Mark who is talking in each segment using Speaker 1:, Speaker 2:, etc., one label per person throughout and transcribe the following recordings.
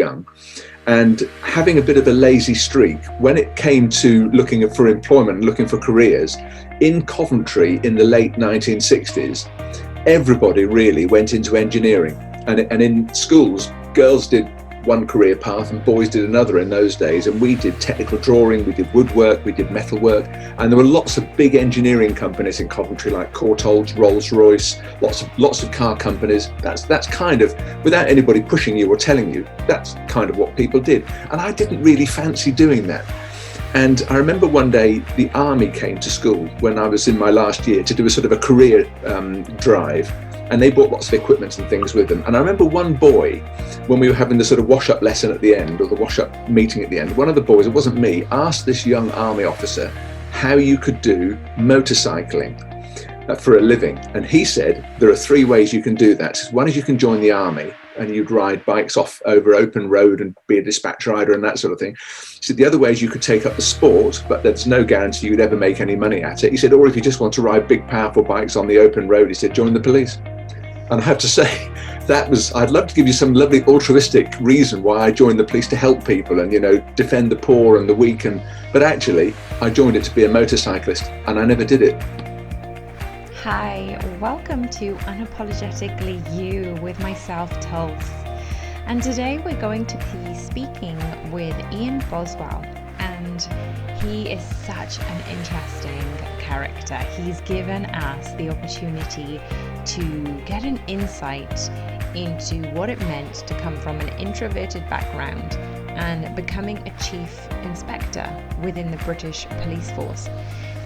Speaker 1: young. And having a bit of a lazy streak, when it came to looking for employment, looking for careers, in Coventry in the late 1960s, everybody really went into engineering. And in schools, girls did one career path and boys did another in those days. And we did technical drawing, we did woodwork, we did metalwork. And there were lots of big engineering companies in Coventry, like Courtaulds, Rolls-Royce, lots of car companies. That's kind of, without anybody pushing you or telling you, that's kind of what people did. And I didn't really fancy doing that. And I remember one day the army came to school when I was in my last year to do a sort of a career drive. And they brought lots of equipment and things with them. And I remember one boy, when we were having the sort of wash-up lesson at the end, or the wash-up meeting at the end, one of the boys, it wasn't me, asked this young army officer how you could do motorcycling for a living. And he said, there are three ways you can do that. One is you can join the army and you'd ride bikes off over open road and be a dispatch rider and that sort of thing. He said, the other way is you could take up the sport, but there's no guarantee you'd ever make any money at it. He said, or if you just want to ride big, powerful bikes on the open road, he said, join the police. And I have to say, I'd love to give you some lovely altruistic reason why I joined the police to help people and, defend the poor and the weak. But actually, I joined it to be a motorcyclist and I never did it.
Speaker 2: Hi, welcome to Unapologetically You with myself, Tulse. And today we're going to be speaking with Ian Boswell. And he is such an interesting character. He's given us the opportunity to get an insight into what it meant to come from an introverted background and becoming a chief inspector within the British police force.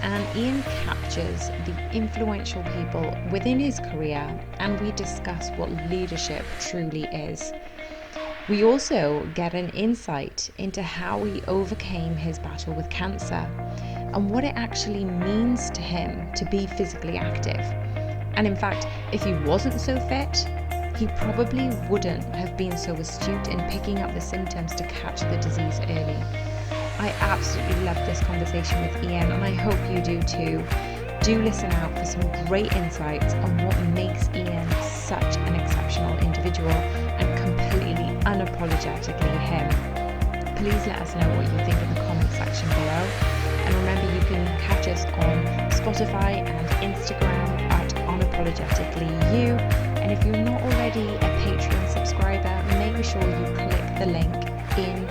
Speaker 2: And Ian captures the influential people within his career, and we discuss what leadership truly is. We also get an insight into how he overcame his battle with cancer and what it actually means to him to be physically active. And in fact, if he wasn't so fit, he probably wouldn't have been so astute in picking up the symptoms to catch the disease early. I absolutely love this conversation with Ian, and I hope you do too. Do listen out for some great insights on what makes Ian such an exceptional individual and completely unapologetically him. Please let us know what you think in the comment section below. And remember, you can catch us on Spotify and Instagram at unapologeticallyu. And if you're not already a Patreon subscriber, make sure you click the link in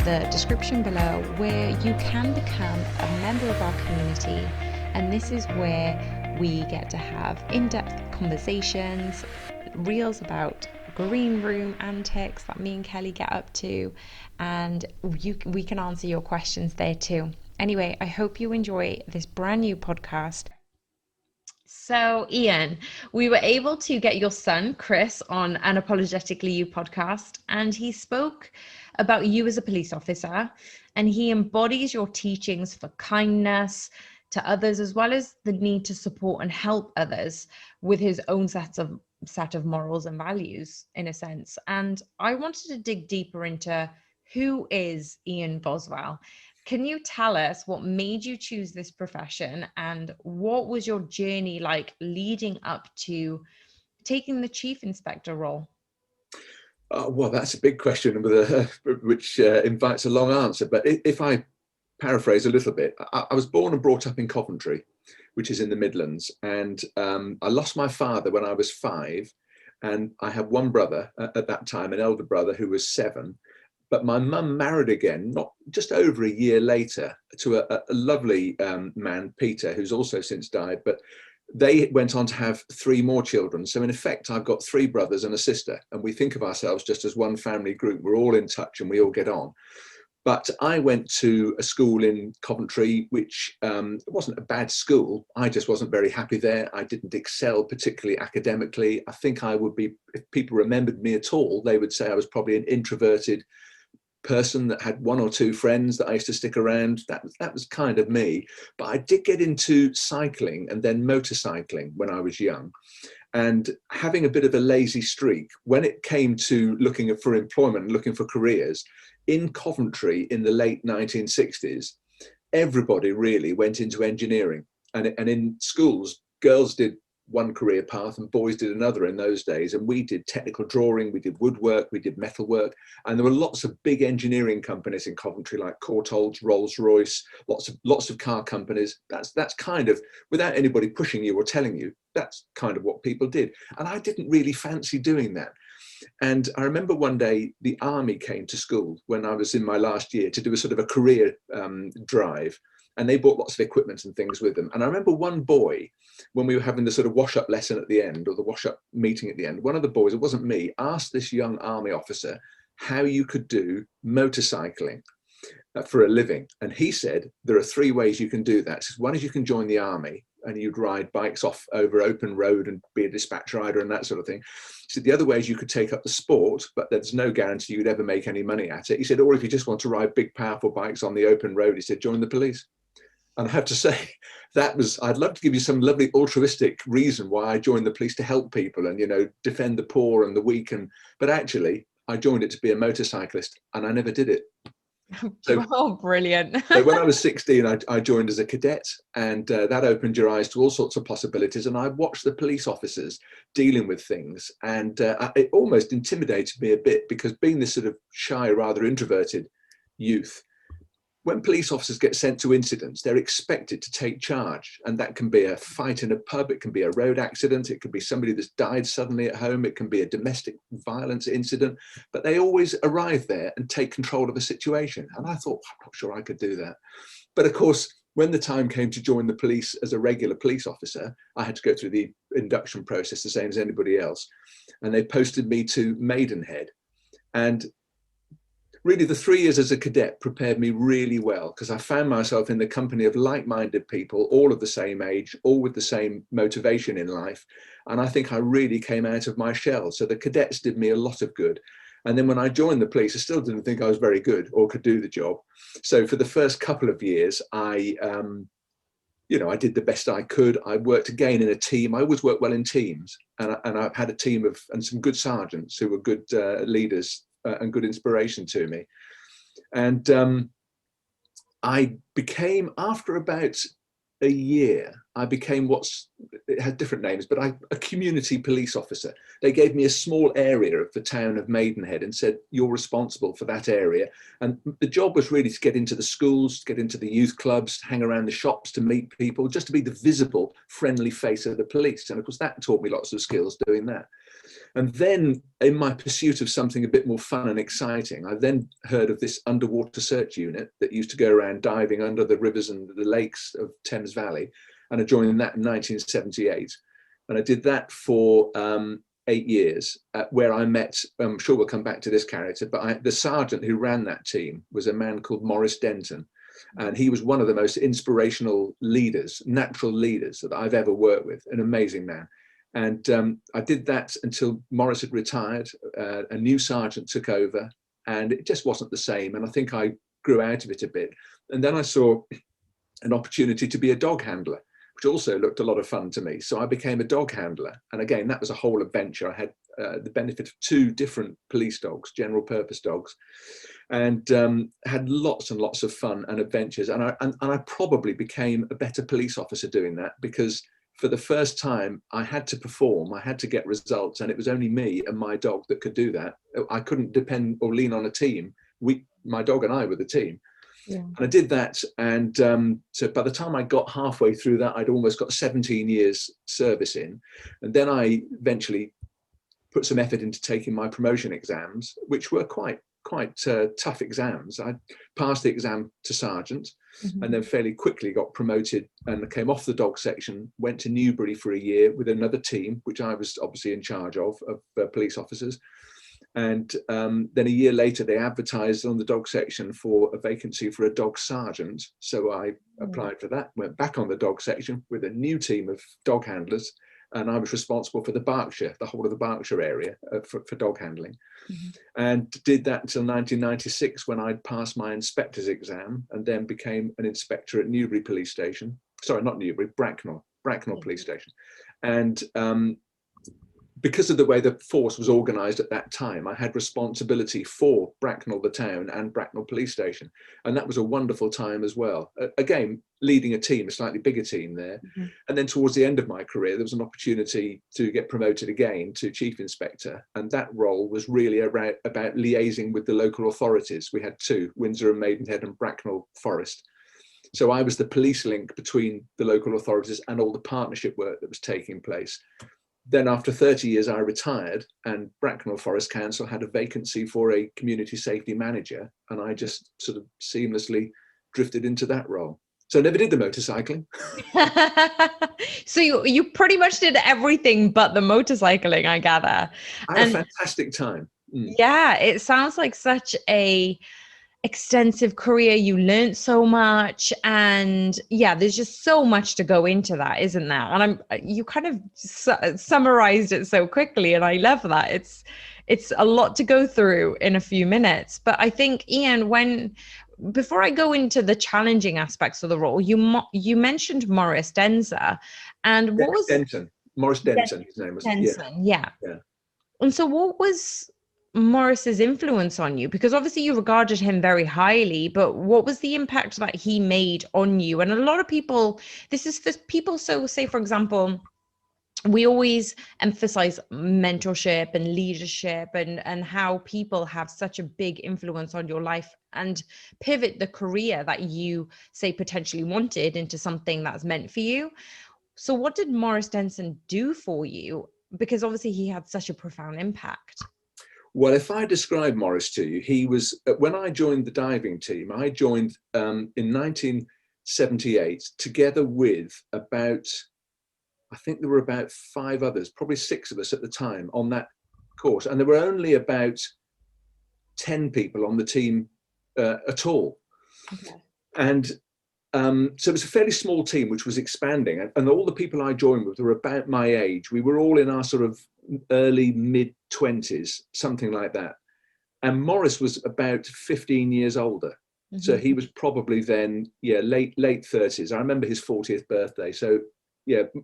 Speaker 2: the description below where you can become a member of our community. And this is where we get to have in-depth conversations, reels about green room antics that me and Kelly get up to, and we can answer your questions there too. Anyway, I hope you enjoy this brand new podcast. So, Ian, we were able to get your son, Chris, on Unapologetically You podcast, and he spoke about you as a police officer, and he embodies your teachings for kindness to others, as well as the need to support and help others with his own set of morals and values, in a sense. And I wanted to dig deeper into who is Ian Boswell. Can you tell us what made you choose this profession, and what was your journey like leading up to taking the chief inspector role?
Speaker 1: Well, that's a big question which invites a long answer. But if I paraphrase a little bit, I was born and brought up in Coventry, which is in the Midlands. And I lost my father when I was 5. And I had one brother at that time, an elder brother who was 7. But my mum married again, not just over a year later, to a lovely man, Peter, who's also since died. But they went on to have 3 more children. So in effect, I've got 3 brothers and a sister. And we think of ourselves just as one family group. We're all in touch and we all get on. But I went to a school in Coventry, which wasn't a bad school. I just wasn't very happy there. I didn't excel particularly academically. I think I would be, if people remembered me at all, they would say I was probably an introverted person that had 1 or 2 friends that I used to stick around. That was kind of me. But I did get into cycling and then motorcycling when I was young. And having a bit of a lazy streak, when it came to looking for employment and looking for careers, in Coventry in the late 1960s, everybody really went into engineering. And in schools, girls did one career path and boys did another in those days. And we did technical drawing, we did woodwork, we did metalwork. And there were lots of big engineering companies in Coventry, like Courtaulds, Rolls-Royce, lots of car companies. That's kind of, without anybody pushing you or telling you, that's kind of what people did. And I didn't really fancy doing that. And I remember one day the army came to school when I was in my last year to do a sort of a career drive. And they brought lots of equipment and things with them. And I remember one boy, when we were having the sort of wash-up lesson at the end, or the wash-up meeting at the end, one of the boys, it wasn't me, asked this young army officer how you could do motorcycling for a living. And he said, there are three ways you can do that. So one is you can join the army and you'd ride bikes off over open road and be a dispatch rider and that sort of thing. He said, the other way is you could take up the sport, but there's no guarantee you'd ever make any money at it. He said, or if you just want to ride big, powerful bikes on the open road, he said, join the police. And I have to say, I'd love to give you some lovely altruistic reason why I joined the police to help people and, defend the poor and the weak. But actually, I joined it to be a motorcyclist and I never did it. So,
Speaker 2: oh, brilliant.
Speaker 1: So when I was 16, I joined as a cadet, and that opened your eyes to all sorts of possibilities. And I watched the police officers dealing with things, and it almost intimidated me a bit, because being this sort of shy, rather introverted youth, when police officers get sent to incidents, they're expected to take charge. And that can be a fight in a pub, it can be a road accident, it can be somebody that's died suddenly at home, it can be a domestic violence incident, but they always arrive there and take control of a situation. And I thought, I'm not sure I could do that. But of course, when the time came to join the police as a regular police officer, I had to go through the induction process the same as anybody else. And they posted me to Maidenhead. And really, the 3 years as a cadet prepared me really well, because I found myself in the company of like-minded people, all of the same age, all with the same motivation in life. And I think I really came out of my shell. So the cadets did me a lot of good. And then when I joined the police, I still didn't think I was very good or could do the job. So for the first couple of years, I did the best I could. I worked again in a team. I always work well in teams. And I had a team and some good sergeants who were good leaders and good inspiration to me. And I became, after about a year, I became it had different names, but a community police officer. They gave me a small area of the town of Maidenhead and said, you're responsible for that area. And the job was really to get into the schools, to get into the youth clubs, to hang around the shops, to meet people, just to be the visible, friendly face of the police. And of course, that taught me lots of skills doing that. And then in my pursuit of something a bit more fun and exciting, I then heard of this underwater search unit that used to go around diving under the rivers and the lakes of Thames Valley. And I joined that in 1978. And I did that for 8 years, where I met, I'm sure we'll come back to this character, but the sergeant who ran that team was a man called Maurice Denson. And he was one of the most inspirational leaders, natural leaders that I've ever worked with, an amazing man. And I did that until Maurice had retired. A new sergeant took over, and it just wasn't the same. And I think I grew out of it a bit. And then I saw an opportunity to be a dog handler, which also looked a lot of fun to me. So I became a dog handler. And again, that was a whole adventure. I had the benefit of 2 different police dogs, general purpose dogs, and had lots and lots of fun and adventures. And I probably became a better police officer doing that, because for the first time, I had to perform, I had to get results, and it was only me and my dog that could do that. I couldn't depend or lean on a team. My dog and I were the team. Yeah. And I did that. And so by the time I got halfway through that, I'd almost got 17 years service in. And then I eventually put some effort into taking my promotion exams, which were quite tough exams. I passed the exam to sergeant, and then fairly quickly got promoted and came off the dog section, went to Newbury for a year with another team, which I was obviously in charge of police officers. And then a year later, they advertised on the dog section for a vacancy for a dog sergeant. So I applied for that, went back on the dog section with a new team of dog handlers. And I was responsible for the whole of the Berkshire area for dog handling. And did that until 1996, when I'd passed my inspector's exam, and then became an inspector at Newbury Police Station. Sorry, not Newbury, Bracknell Police Station. And because of the way the force was organised at that time, I had responsibility for Bracknell, the town, and Bracknell police station. And that was a wonderful time as well. Again, leading a team, a slightly bigger team there. Mm-hmm. And then towards the end of my career, there was an opportunity to get promoted again to chief inspector. And that role was really about liaising with the local authorities. We had two, Windsor and Maidenhead and Bracknell Forest. So I was the police link between the local authorities and all the partnership work that was taking place. Then after 30 years, I retired, and Bracknell Forest Council had a vacancy for a community safety manager. And I just sort of seamlessly drifted into that role. So I never did the motorcycling.
Speaker 2: So you pretty much did everything but the motorcycling, I gather.
Speaker 1: I had a fantastic time.
Speaker 2: Yeah, it sounds like such a extensive career. You learned so much, and yeah, there's just so much to go into that, isn't there? And you kind of summarized it so quickly, and I love that. It's a lot to go through in a few minutes. But I think, Ian, before I go into the challenging aspects of the role, you mentioned Maurice Denson, and what was
Speaker 1: Denson? Maurice Denson, his name was.
Speaker 2: Denson, yeah. And so what was Maurice's influence on you? Because obviously you regarded him very highly, but what was the impact that he made on you? And a lot of people, this is for people, so say, for example, we always emphasize mentorship and leadership and how people have such a big influence on your life and pivot the career that you say potentially wanted into something that's meant for you. So what did Maurice Denson do for you? Because obviously he had such a profound impact.
Speaker 1: Well, if I describe Maurice to you, he was, when I joined the diving team, I joined in 1978 together with about, I think there were about 5 others, probably 6 of us at the time on that course. And there were only about 10 people on the team at all. Okay. And so it was a fairly small team, which was expanding. And all the people I joined with were about my age. We were all in our sort of early, mid-20s, something like that. And Maurice was about 15 years older. Mm-hmm. So he was probably then, late 30s. I remember his 40th birthday. So,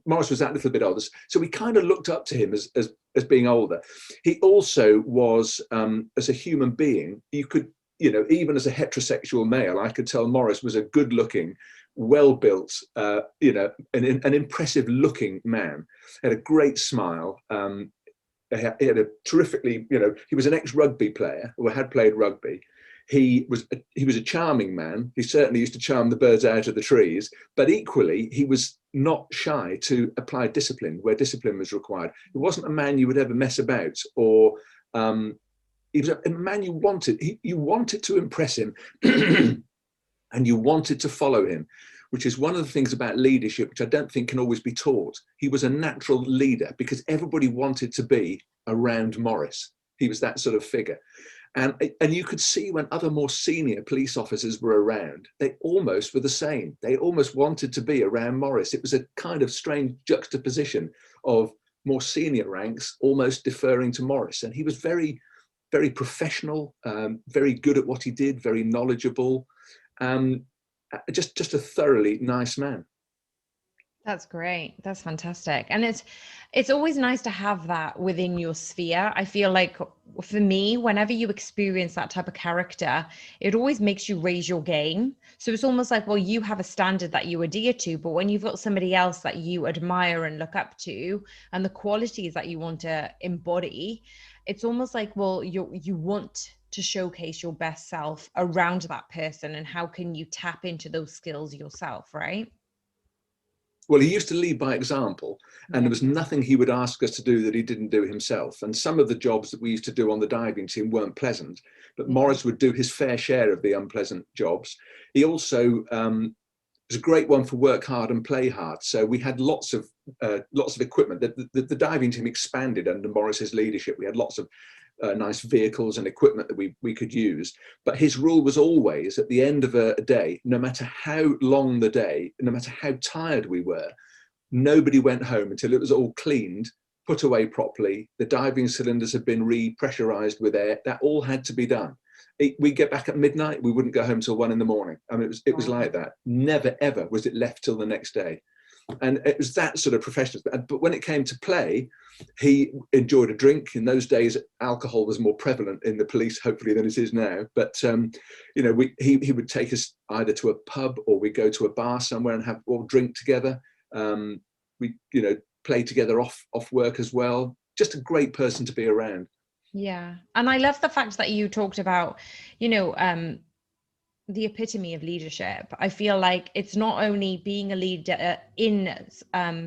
Speaker 1: Maurice was that little bit older. So we kind of looked up to him as being older. He also was, as a human being, you could, even as a heterosexual male, I could tell Maurice was a good-looking, well-built, an impressive-looking man. He had a great smile. He had a terrifically, he was an ex-rugby player or had played rugby. He was a charming man. He certainly used to charm the birds out of the trees, but equally, he was not shy to apply discipline where discipline was required. He wasn't a man you would ever mess about, or he was a man you wanted to impress him and you wanted to follow him, which is one of the things about leadership, which I don't think can always be taught. He was a natural leader because everybody wanted to be around Maurice. He was that sort of figure. And you could see when other more senior police officers were around, they almost were the same. They almost wanted to be around Maurice. It was a kind of strange juxtaposition of more senior ranks almost deferring to Maurice. And he was very, very professional, very good at what he did, very knowledgeable, just a thoroughly nice man.
Speaker 2: That's great. That's fantastic. And it's always nice to have that within your sphere. I feel like for me, whenever you experience that type of character, it always makes you raise your game. So it's almost like, well, you have a standard that you adhere to, but when you've got somebody else that you admire and look up to and the qualities that you want to embody, it's almost like, well, you want to showcase your best self around that person. And how can you tap into those skills yourself, right?
Speaker 1: Well, he used to lead by example, and there was nothing he would ask us to do that he didn't do himself. And some of the jobs that we used to do on the diving team weren't pleasant, but Maurice would do his fair share of the unpleasant jobs. He also was a great one for work hard and play hard. So we had lots of equipment. The diving team expanded under Maurice's leadership. We had lots of nice vehicles and equipment that we could use. But his rule was always, at the end of a day, no matter how long the day, no matter how tired we were, nobody went home until it was all cleaned, put away properly. The diving cylinders had been repressurized with air. That all had to be done. We'd get back at midnight. We wouldn't go home till 1 a.m. I mean, it was like that. Never, ever was it left till the next day. And it was that sort of professional. But when it came to play, he enjoyed a drink. In those days, alcohol was more prevalent in the police, hopefully, than it is now. But he would take us either to a pub, or we'd go to a bar somewhere and have all drink together. We play together off work as well. Just a great person to be around.
Speaker 2: Yeah. And I love the fact that you talked about, the epitome of leadership. I feel like it's not only being a leader in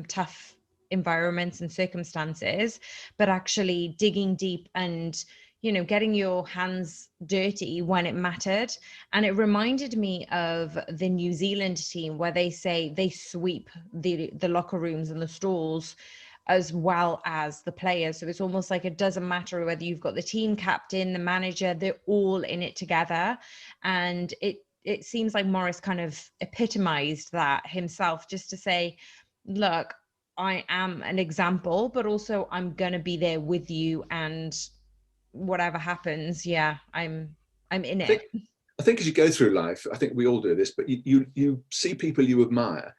Speaker 2: tough environments and circumstances, but actually digging deep and, getting your hands dirty when it mattered. And it reminded me of the New Zealand team, where they say they sweep the locker rooms and the stalls as well as the players. So it's almost like it doesn't matter whether you've got the team captain, the manager, they're all in it together. And it seems like Morris kind of epitomized that himself, just to say, look, I am an example, but also I'm going to be there with you, and whatever happens, I'm in it.
Speaker 1: I think as you go through life, I think we all do this, but you see people you admire.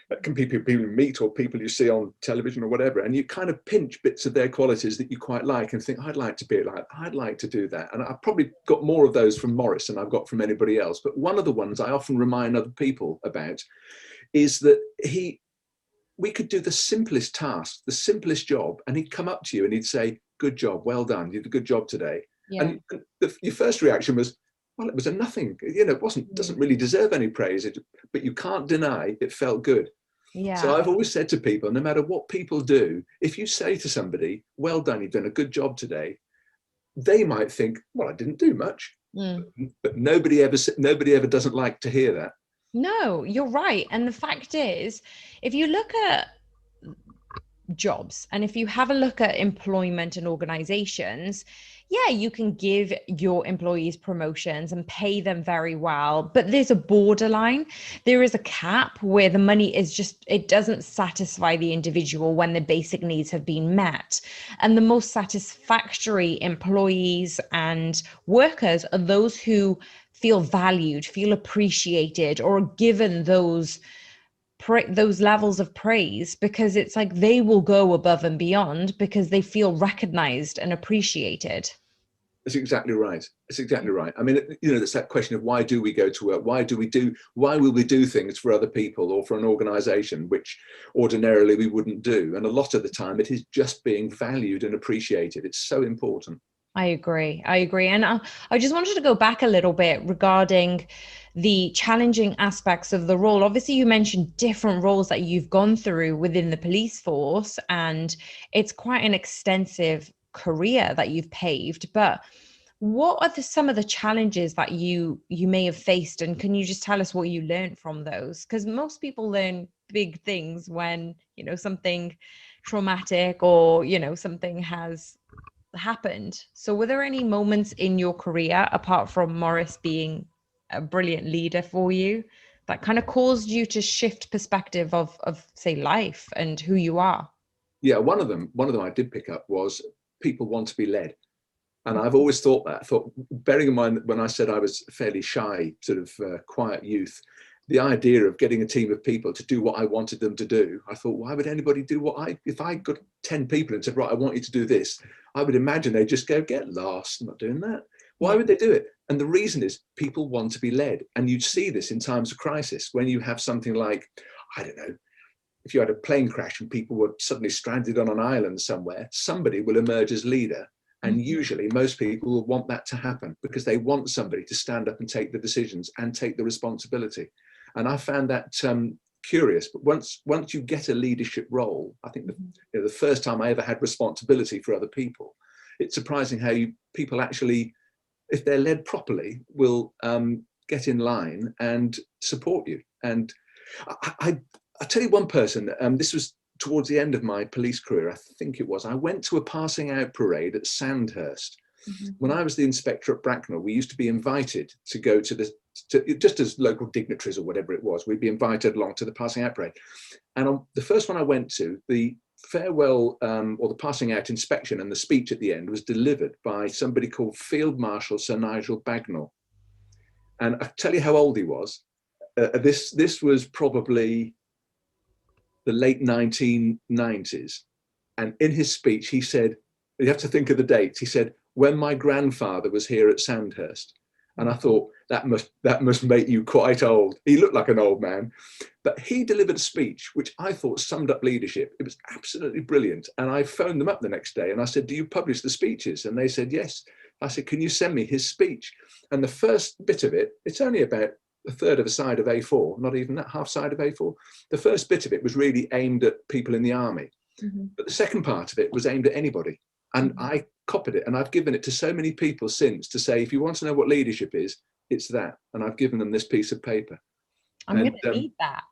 Speaker 1: That can be people you meet or people you see on television or whatever, and you kind of pinch bits of their qualities that you quite like and think, I'd like to be like, I'd like to do that. And I've probably got more of those from Morris than I've got from anybody else. But one of the ones I often remind other people about is that we could do the simplest task, the simplest job, and he'd come up to you and he'd say, good job, well done, you did a good job today. Yeah. And your first reaction was, well, it was a nothing, it doesn't really deserve any praise, but you can't deny it felt good. Yeah. So I've always said to people, no matter what people do, if you say to somebody, well done, you've done a good job today, they might think, well, I didn't do much. But nobody ever doesn't like to hear that.
Speaker 2: No, you're right. And the fact is, if you look at jobs and if you have a look at employment and organizations, you can give your employees promotions and pay them very well, but there's a borderline. There is a cap where the money is just, it doesn't satisfy the individual when the basic needs have been met. And the most satisfactory employees and workers are those who feel valued, feel appreciated, or given those levels of praise, because it's like they will go above and beyond because they feel recognized and appreciated.
Speaker 1: That's exactly right. It's exactly right. I mean, it's that question of why do we go to work? Why will we do things for other people or for an organization, which ordinarily we wouldn't do? And a lot of the time it is just being valued and appreciated. It's so important.
Speaker 2: I agree. And I just wanted to go back a little bit regarding the challenging aspects of the role. Obviously, you mentioned different roles that you've gone through within the police force, and it's quite an extensive career that you've paved. But what are some of the challenges that you may have faced, and can you just tell us what you learned from those? Because most people learn big things when something traumatic or something has happened. So were there any moments in your career, apart from Morris being a brilliant leader for you, that kind of caused you to shift perspective of say life and who you are?
Speaker 1: Yeah, one of them I did pick up was people want to be led. And I've always thought that, bearing in mind when I said I was a fairly shy, sort of quiet youth, the idea of getting a team of people to do what I wanted them to do, I thought, why would anybody do if I got 10 people and said, right, I want you to do this, I would imagine they'd just go, get lost, I'm not doing that. Why would they do it? And the reason is people want to be led. And you see this in times of crisis, when you have something like, I don't know, if you had a plane crash and people were suddenly stranded on an island somewhere, somebody will emerge as leader. And usually most people will want that to happen because they want somebody to stand up and take the decisions and take the responsibility. And I found that curious. But once you get a leadership role, I think the first time I ever had responsibility for other people, it's surprising how people actually, if they're led properly, will get in line and support you. And I'll tell you one person, this was towards the end of my police career, I think it was. I went to a passing out parade at Sandhurst. When I was the inspector at Bracknell, we used to be invited to go to just as local dignitaries or whatever it was, we'd be invited along to the passing out parade. And on the first one I went to, the farewell or the passing out inspection and the speech at the end was delivered by somebody called Field Marshal Sir Nigel Bagnall. And I'll tell you how old he was. This was probably the late 1990s. And in his speech, he said, you have to think of the dates. He said, when my grandfather was here at Sandhurst. And I thought, that must make you quite old. He looked like an old man. But he delivered a speech which I thought summed up leadership. It was absolutely brilliant. And I phoned them up the next day and I said, do you publish the speeches? And they said, yes. I said, can you send me his speech? And the first bit of it, it's only about a third of a side of A4, not even that, half side of A4. The first bit of it was really aimed at people in the army. Mm-hmm. But the second part of it was aimed at anybody. And mm-hmm. I copied it and I've given it to so many people since to say, if you want to know what leadership is, it's that. And I've given them this piece of paper.
Speaker 2: I'm going to need that.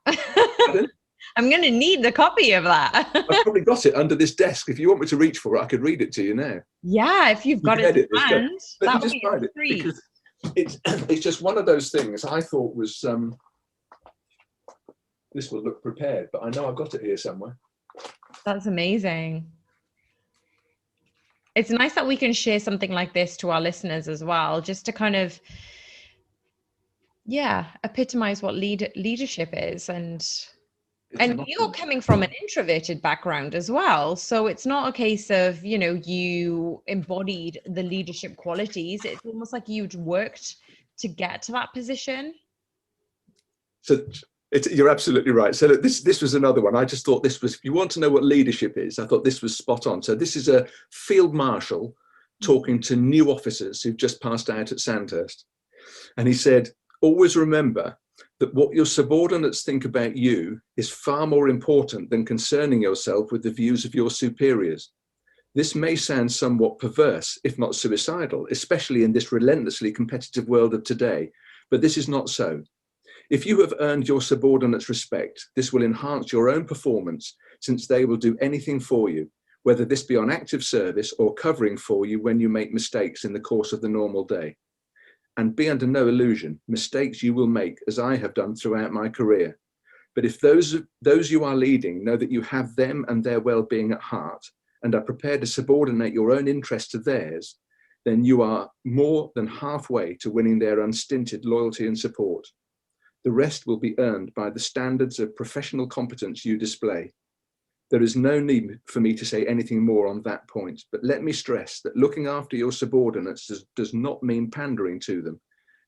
Speaker 2: I'm going to need the copy of that.
Speaker 1: I've probably got it under this desk. If you want me to reach for it, I could read it to you now.
Speaker 2: Yeah, if you've got it in hand, that would be a treat.
Speaker 1: Because it's just one of those things I thought was, this will look prepared, but I know I've got it here somewhere.
Speaker 2: That's amazing. It's nice that we can share something like this to our listeners as well, just to kind of, epitomize what leadership is. And you're coming from an introverted background as well. So it's not a case of, you embodied the leadership qualities. It's almost like you'd worked to get to that position.
Speaker 1: So you're absolutely right. So this was another one. I just thought this was, if you want to know what leadership is, I thought this was spot on. So this is a field marshal talking to new officers who've just passed out at Sandhurst. And he said, always remember that what your subordinates think about you is far more important than concerning yourself with the views of your superiors. This may sound somewhat perverse, if not suicidal, especially in this relentlessly competitive world of today, but this is not so. If you have earned your subordinates' respect, this will enhance your own performance, since they will do anything for you, whether this be on active service or covering for you when you make mistakes in the course of the normal day. And be under no illusion, mistakes you will make, as I have done throughout my career. But if those you are leading know that you have them and their well-being at heart and are prepared to subordinate your own interest to theirs, then you are more than halfway to winning their unstinted loyalty and support. The rest will be earned by the standards of professional competence you display. There is no need for me to say anything more on that point, but let me stress that looking after your subordinates does not mean pandering to them.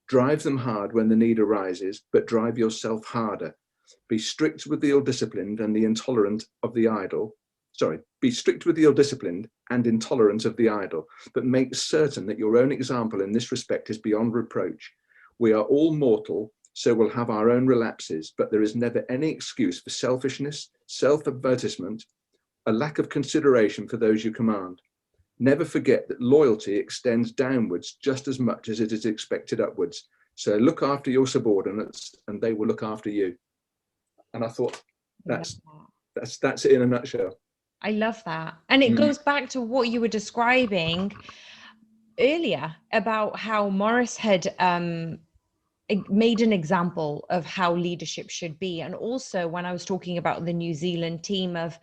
Speaker 1: Drive them hard when the need arises, but drive yourself harder. Be strict with the ill-disciplined and the intolerant of the idle. Be strict with the ill-disciplined and intolerant of the idle, but make certain that your own example in this respect is beyond reproach. We are all mortal, so we'll have our own relapses, but there is never any excuse for selfishness, self-advertisement, a lack of consideration for those you command. Never forget that loyalty extends downwards just as much as it is expected upwards. So look after your subordinates and they will look after you. And I thought that's it in a nutshell.
Speaker 2: I love that. And it goes back to what you were describing earlier about how Morris had made an example of how leadership should be. And also when I was talking about the New Zealand team, of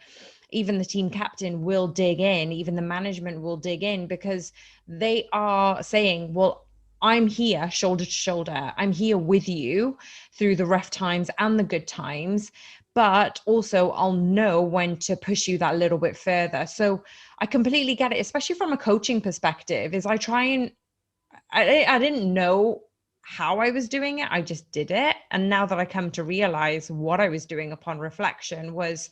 Speaker 2: even the team captain will dig in, even the management will dig in, because they are saying, well, I'm here shoulder to shoulder. I'm here with you through the rough times and the good times, but also I'll know when to push you that little bit further. So I completely get it, especially from a coaching perspective, is I didn't know how I was doing it. I just did it. And now that I come to realize what I was doing upon reflection was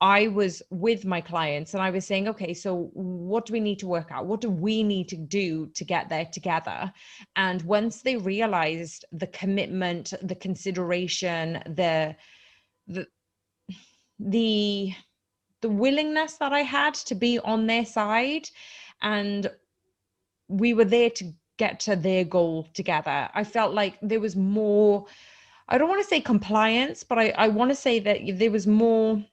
Speaker 2: I was with my clients and I was saying, okay, so what do we need to work out? What do we need to do to get there together? And once they realized the commitment, the consideration, the willingness that I had to be on their side, and we were there to get to their goal together, I felt like there was more, I don't want to say compliance, but I want to say that there was more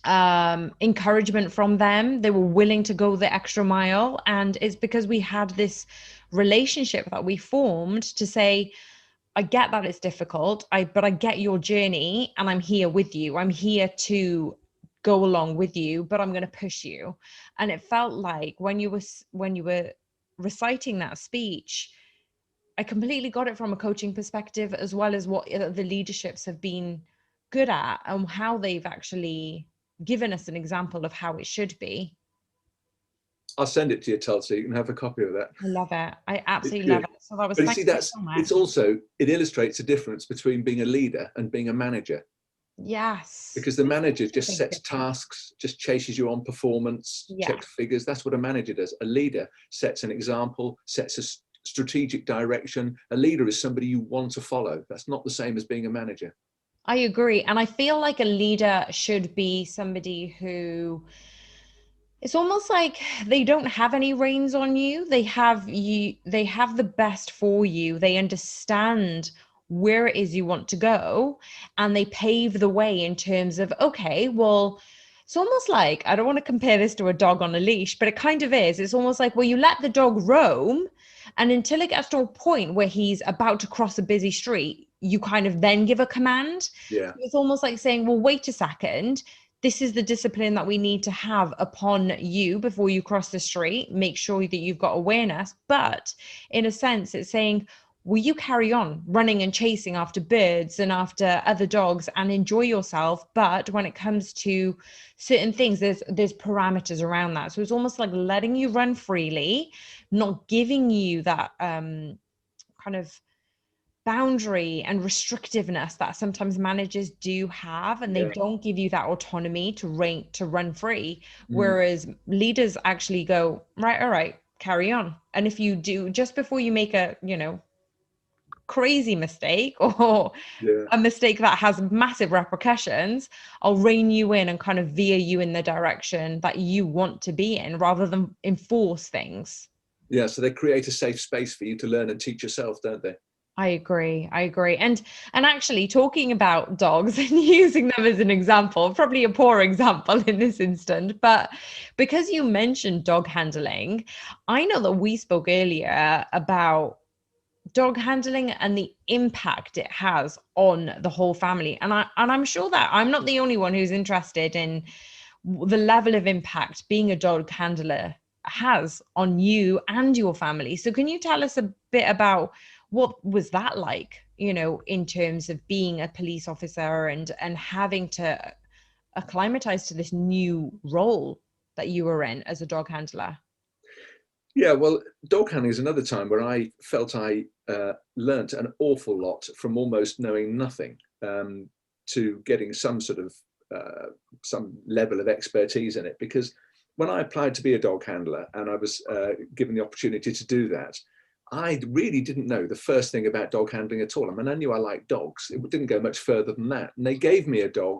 Speaker 2: encouragement from them. They were willing to go the extra mile. And it's because we had this relationship that we formed to say, I get that it's difficult, but I get your journey and I'm here with you. I'm here to go along with you, but I'm going to push you. And it felt like when you were reciting that speech, I completely got it from a coaching perspective, as well as what the leaderships have been good at and how they've actually given us an example of how it should be.
Speaker 1: I'll send it to you, Tel, so you can have a copy of that.
Speaker 2: I love it. I
Speaker 1: It's
Speaker 2: absolutely love
Speaker 1: good.
Speaker 2: it. So that was,
Speaker 1: But you
Speaker 2: thank
Speaker 1: see,
Speaker 2: you so much.
Speaker 1: it illustrates the difference between being a leader and being a manager.
Speaker 2: Yes.
Speaker 1: Because the manager
Speaker 2: Such a
Speaker 1: just
Speaker 2: big
Speaker 1: sets
Speaker 2: difference.
Speaker 1: tasks, just chases you on performance,
Speaker 2: Yeah,
Speaker 1: checks figures. That's what a manager does. A leader sets an example, sets a strategic direction. A leader is somebody you want to follow. That's not the same as being a manager.
Speaker 2: I agree. And I feel like a leader should be somebody who, it's almost like they don't have any reins on you. They have the best for you. They understand where it is you want to go, and they pave the way in terms of, okay, well, it's almost like, I don't want to compare this to a dog on a leash, but it kind of is. It's almost like, well, you let the dog roam, and until it gets to a point where he's about to cross a busy street, you kind of then give a command.
Speaker 1: Yeah.
Speaker 2: It's almost like saying, well, wait a second, this is the discipline that we need to have upon you before you cross the street. Make sure that you've got awareness. But in a sense, it's saying, will you carry on running and chasing after birds and after other dogs and enjoy yourself? But when it comes to certain things, there's parameters around that. So it's almost like letting you run freely, not giving you that kind of boundary and restrictiveness that sometimes managers do have, and they
Speaker 1: Yeah.
Speaker 2: don't give you that autonomy to run free,
Speaker 1: Mm.
Speaker 2: whereas leaders actually go, right, all right, carry on. And if you do, just before you make a crazy mistake or
Speaker 1: Yeah.
Speaker 2: a mistake that has massive repercussions, I'll rein you in and kind of veer you in the direction that you want to be in rather than enforce things.
Speaker 1: Yeah. So they create a safe space for you to learn and teach yourself, don't they?
Speaker 2: I agree. I agree. And actually talking about dogs and using them as an example, probably a poor example in this instant, but because you mentioned dog handling, I know that we spoke earlier about dog handling and the impact it has on the whole family. And I'm sure that I'm not the only one who's interested in the level of impact being a dog handler has on you and your family. So can you tell us a bit about what was that like, in terms of being a police officer and having to acclimatize to this new role that you were in as a dog handler?
Speaker 1: Yeah, well, dog handling is another time where I felt I learnt an awful lot from almost knowing nothing to getting some sort of some level of expertise in it. Because when I applied to be a dog handler and I was given the opportunity to do that, I really didn't know the first thing about dog handling at all. I mean, I knew I liked dogs. It didn't go much further than that. And they gave me a dog.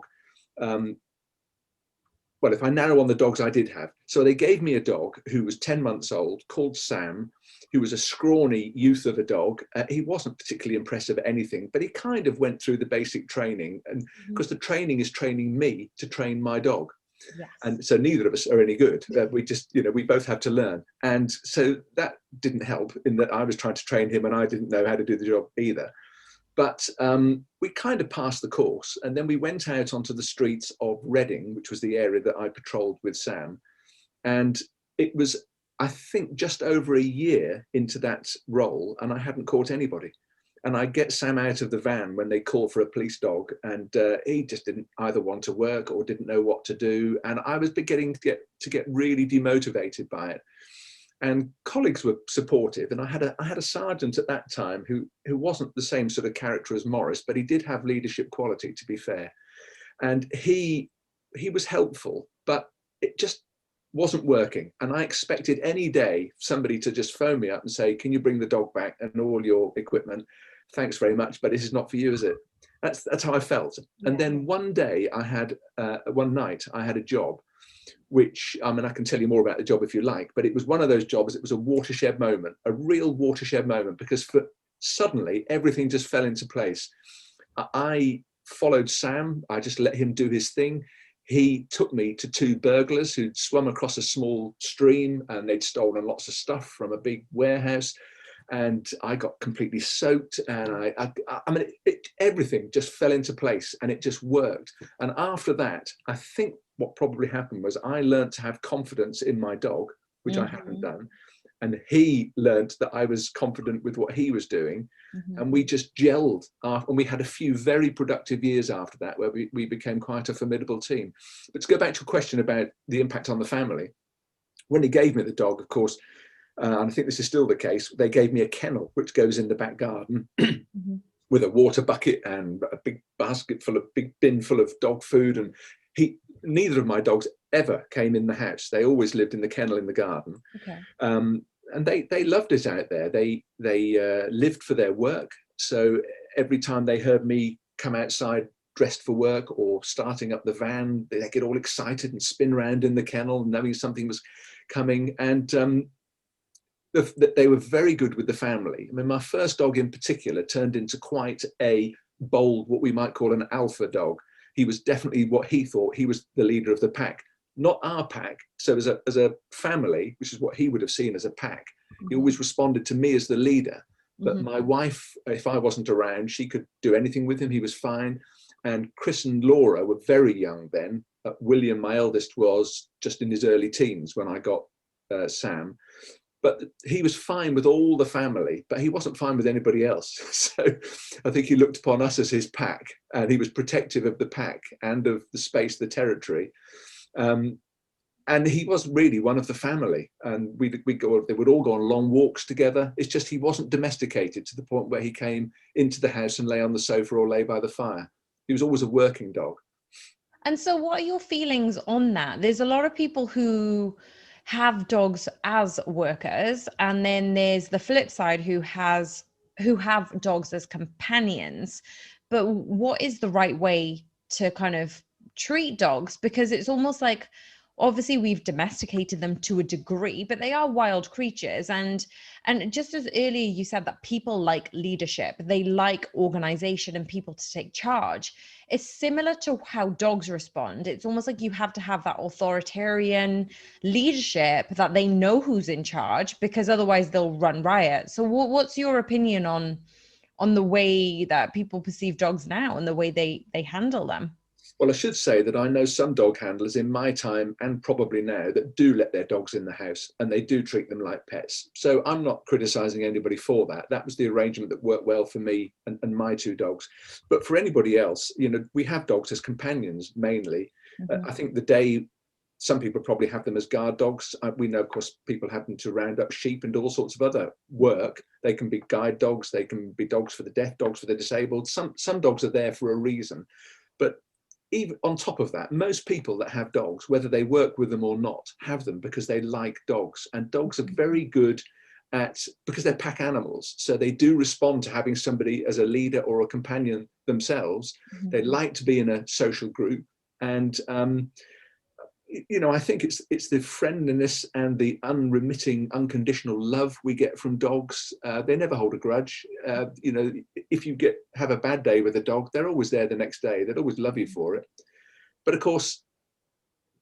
Speaker 1: Well, if I narrow on the dogs I did have. So they gave me a dog who was 10 months old called Sam, who was a scrawny youth of a dog. He wasn't particularly impressive at anything, but he kind of went through the basic training. And because the training is training me to train my dog.
Speaker 2: Yes.
Speaker 1: And so neither of us are any good. We just, we both have to learn. And so that didn't help in that I was trying to train him and I didn't know how to do the job either. But we kind of passed the course. And then we went out onto the streets of Reading, which was the area that I patrolled with Sam. And it was, I think, just over a year into that role, and I hadn't caught anybody. And I get Sam out of the van when they call for a police dog, and he just didn't either want to work or didn't know what to do. And I was beginning to get really demotivated by it. And colleagues were supportive, and I had a sergeant at that time who wasn't the same sort of character as Morris, but he did have leadership quality, to be fair. And he was helpful, but it just wasn't working. And I expected any day somebody to just phone me up and say, "Can you bring the dog back and all your equipment? Thanks very much, but this is not for you, is it?" That's how I felt.
Speaker 2: Yeah.
Speaker 1: And then one night I had a job, which, I mean, I can tell you more about the job if you like, but it was one of those jobs. It was a watershed moment, a real watershed moment, because suddenly everything just fell into place. I followed Sam. I just let him do his thing. He took me to two burglars who'd swum across a small stream and they'd stolen lots of stuff from a big warehouse. And I got completely soaked, and I mean, everything just fell into place, and it just worked. And after that, I think what probably happened was I learned to have confidence in my dog, which I hadn't done. and he learnt that I was confident with what he was doing.
Speaker 2: Mm-hmm.
Speaker 1: And we just gelled, and we had a few very productive years after that where we became quite a formidable team. But to go back to a question about the impact on the family, when he gave me the dog, of course, and I think this is still the case, they gave me a kennel which goes in the back garden
Speaker 2: Mm-hmm.
Speaker 1: with a water bucket and a big big bin full of dog food. And neither of my dogs ever came in the house. They always lived in the kennel in the garden.
Speaker 2: Okay.
Speaker 1: And they loved it out there. They lived for their work. So every time they heard me come outside dressed for work or starting up the van, they get all excited and spin around in the kennel knowing something was coming. And they were very good with the family. I mean, my first dog in particular turned into quite a bold, what we might call an alpha dog. He was definitely what he thought. He was the leader of the pack, not our pack. So as a family, which is what he would have seen as a pack, he always responded to me as the leader. But my wife, if I wasn't around, she could do anything with him. He was fine. And Chris and Laura were very young then. William, my eldest, was just in his early teens when I got Sam. But he was fine with all the family, but he wasn't fine with anybody else. So I think he looked upon us as his pack, and he was protective of the pack and of the space, the territory. And he was really one of the family. And they would all go on long walks together. It's just he wasn't domesticated to the point where he came into the house and lay on the sofa or lay by the fire. He was always a working dog.
Speaker 2: And so what are your feelings on that? There's a lot of people who have dogs as workers, and then there's the flip side who have dogs as companions. But what is the right way to kind of treat dogs? Because it's almost like, obviously we've domesticated them to a degree, but they are wild creatures. And just as earlier you said that people like leadership, they like organization and people to take charge. It's similar to how dogs respond. It's almost like you have to have that authoritarian leadership that they know who's in charge, because otherwise they'll run riot. So what's your opinion on the way that people perceive dogs now and the way they handle them?
Speaker 1: Well, I should say that I know some dog handlers in my time and probably now that do let their dogs in the house, and they do treat them like pets. So I'm not criticizing anybody for that. That was the arrangement that worked well for me and my two dogs. But for anybody else, we have dogs as companions mainly. I think the day some people probably have them as guard dogs. We know, of course, people have them to round up sheep and do all sorts of other work. They can be guide dogs. They can be dogs for the deaf, dogs for the disabled. Some dogs are there for a reason. But even on top of that, most people that have dogs, whether they work with them or not, have them because they like dogs. And dogs are very good because they're pack animals. So they do respond to having somebody as a leader or a companion themselves. They like to be in a social group. And, I think it's the friendliness and the unremitting, unconditional love we get from dogs. They never hold a grudge. If you have a bad day with a dog, they're always there the next day. They'd always love you for it. But of course,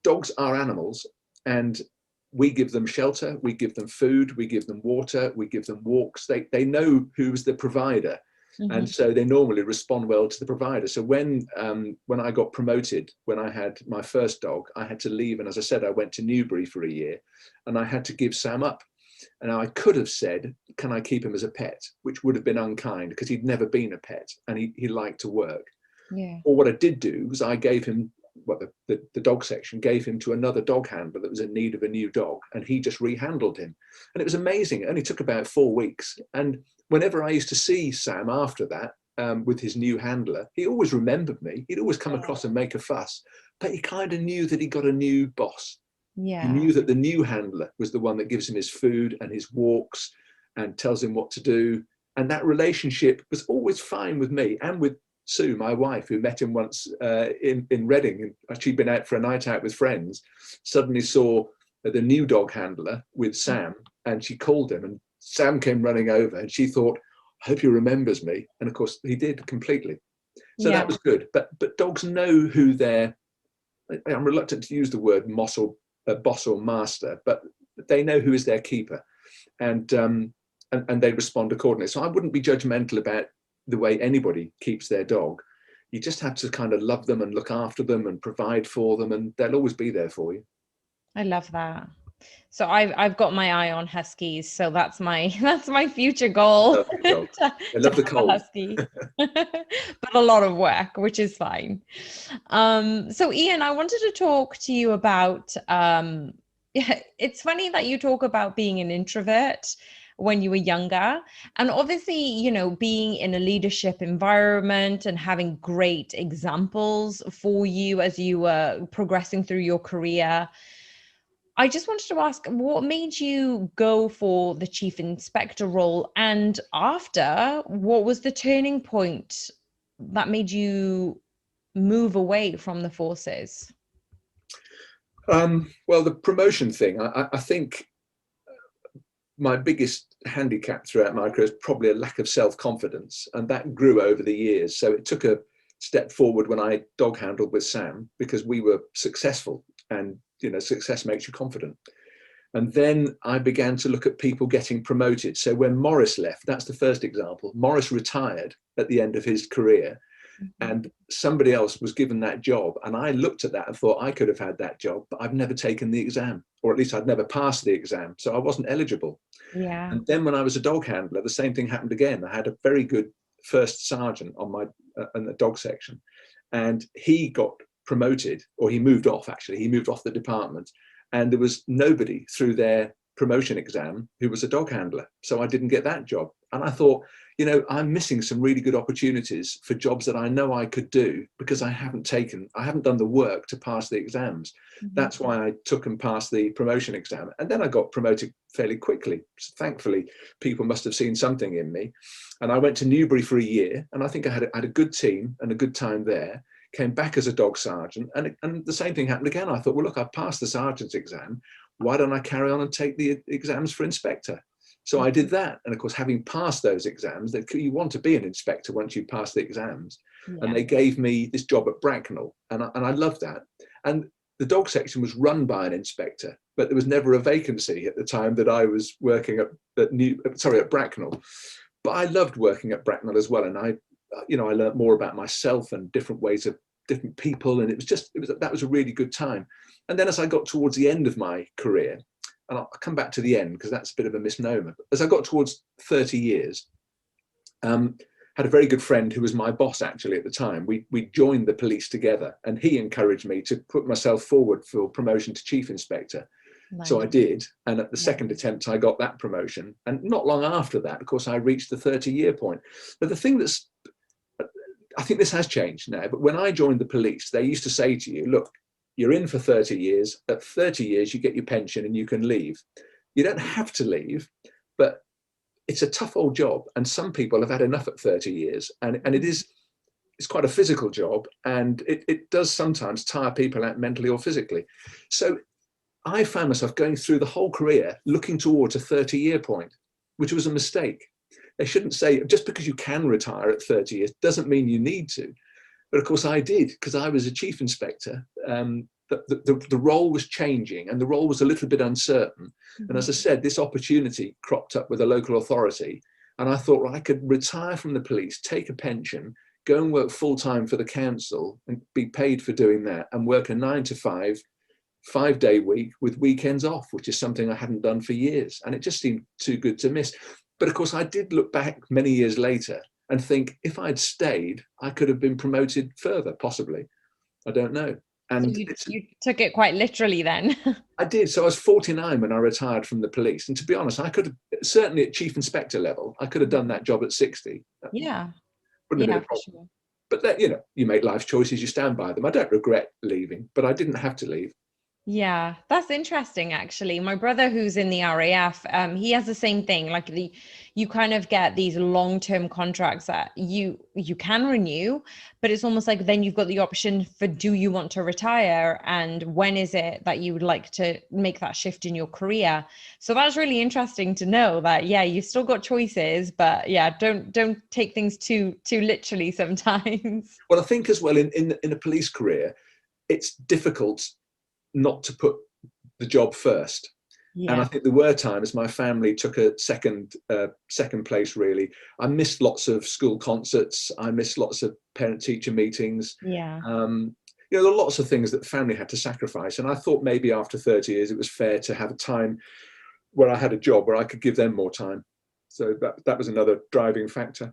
Speaker 1: dogs are animals, and we give them shelter, we give them food, we give them water, we give them walks. They know who's the provider. And so they normally respond well to the provider. So when I got promoted, when I had my first dog, I had to leave. And as I said, I went to Newbury for a year, and I had to give Sam up. And I could have said, can I keep him as a pet? Which would have been unkind because he'd never been a pet and he liked to work.
Speaker 2: Yeah.
Speaker 1: Or what I did do was I gave him, the dog section gave him to another dog handler that was in need of a new dog, and he just rehandled him. And it was amazing. It only took about 4 weeks. And whenever I used to see Sam after that with his new handler, he always remembered me. He'd always come across and make a fuss, but he kind of knew that he got a new boss.
Speaker 2: Yeah.
Speaker 1: He knew that the new handler was the one that gives him his food and his walks and tells him what to do. And that relationship was always fine with me and with Sue, my wife, who met him once in Reading. She'd been out for a night out with friends, suddenly saw the new dog handler with Sam, and she called him, and Sam came running over, and she thought, I hope he remembers me. And of course he did completely. So that was good. But dogs know who I'm reluctant to use the word boss or master, but they know who is their keeper, and they respond accordingly. So I wouldn't be judgmental about the way anybody keeps their dog. You just have to kind of love them and look after them and provide for them, and they'll always be there for you.
Speaker 2: I love that. So I've got my eye on huskies, so that's my that's my future goal
Speaker 1: Perfect dog. I
Speaker 2: to
Speaker 1: love the
Speaker 2: have a
Speaker 1: cold.
Speaker 2: husky. But a lot of work, which is fine. So Ian, I wanted to talk to you about yeah, it's funny that you talk about being an introvert when you were younger. And obviously, being in a leadership environment and having great examples for you as you were progressing through your career. I just wanted to ask, what made you go for the chief inspector role? And after, what was the turning point that made you move away from the forces?
Speaker 1: Well, the promotion thing, I think my biggest handicap throughout my career is probably a lack of self-confidence, and that grew over the years. So it took a step forward when I dog handled with Sam, because we were successful, and success makes you confident. And then I began to look at people getting promoted. So when Morris left, that's the first example. Morris retired at the end of his career,
Speaker 2: Mhm.
Speaker 1: and somebody else was given that job. And I looked at that and thought I could have had that job, but I've never taken the exam, or at least I'd never passed the exam. So I wasn't eligible.
Speaker 2: Yeah.
Speaker 1: And then when I was a dog handler, the same thing happened again. I had a very good first sergeant on my in the dog section, and he got promoted, or he moved off. Actually, he moved off the department, and there was nobody through their promotion exam who was a dog handler. So I didn't get that job. And I thought, I'm missing some really good opportunities for jobs that I know I could do because I haven't done the work to pass the exams.
Speaker 2: Mhm.
Speaker 1: That's why I took and passed the promotion exam. And then I got promoted fairly quickly. So thankfully, people must have seen something in me. And I went to Newbury for a year, and I think I had a good team and a good time there. Came back as a dog sergeant, and the same thing happened again. I thought, well, look, I've passed the sergeant's exam. Why don't I carry on and take the exams for inspector? So I did that. And of course, having passed those exams, you want to be an inspector once you pass the exams. And
Speaker 2: Yeah.
Speaker 1: they gave me this job at Bracknell, and I loved that. And the dog section was run by an inspector, but there was never a vacancy at the time that I was working at Bracknell. But I loved working at Bracknell as well. And I learned more about myself and different ways of different people. And that was a really good time. And then as I got towards the end of my career, and I'll come back to the end because that's a bit of a misnomer. As I got towards 30 years, had a very good friend who was my boss actually at the time. We joined the police together, and he encouraged me to put myself forward for promotion to chief inspector. So
Speaker 2: Nice.
Speaker 1: I did. And at the
Speaker 2: Yeah.
Speaker 1: second attempt, I got that promotion. And not long after that, of course, I reached the 30-year point. But the thing I think this has changed now, but when I joined the police, they used to say to you, look, you're in for 30 years. At 30 years, you get your pension and you can leave. You don't have to leave, but it's a tough old job. And some people have had enough at 30 years. And it's quite a physical job. And it does sometimes tire people out mentally or physically. So I found myself going through the whole career looking towards a 30-year point, which was a mistake. They shouldn't say just because you can retire at 30 years doesn't mean you need to. But of course I did, because I was a chief inspector. The role was changing and the role was a little bit uncertain. And as I said, this opportunity cropped up with a local authority. And I thought, well, I could retire from the police, take a pension, go and work full time for the council and be paid for doing that, and work a 9 to 5, 5-day week with weekends off, which is something I hadn't done for years. And it just seemed too good to miss. But of course, I did look back many years later and think if I'd stayed, I could have been promoted further, possibly. I don't know.
Speaker 2: So
Speaker 1: And
Speaker 2: you took it quite literally then.
Speaker 1: I did. So I was 49 when I retired from the police. And to be honest, I could have, certainly at chief inspector level, I could have done that job at 60. That
Speaker 2: Yeah.
Speaker 1: wouldn't have
Speaker 2: Yeah,
Speaker 1: been a
Speaker 2: for
Speaker 1: problem.
Speaker 2: sure.
Speaker 1: But that, you make life choices, you stand by them. I don't regret leaving, but I didn't have to leave.
Speaker 2: Yeah, that's interesting actually. My brother who's in the RAF, he has the same thing. Like you kind of get these long-term contracts that you can renew, but it's almost like then you've got the option for do you want to retire and when is it that you would like to make that shift in your career. So that's really interesting to know that yeah, you've still got choices, but yeah, don't take things too literally sometimes.
Speaker 1: Well, I think as well in a police career, it's difficult not to put the job first. And I
Speaker 2: Yeah.
Speaker 1: think there were times my family took a second place, really. I missed lots of school concerts. I missed lots of parent teacher meetings.
Speaker 2: Yeah.
Speaker 1: Um, There are lots of things that the family had to sacrifice. And I thought maybe after 30 years, it was fair to have a time where I had a job where I could give them more time. So that was another driving factor.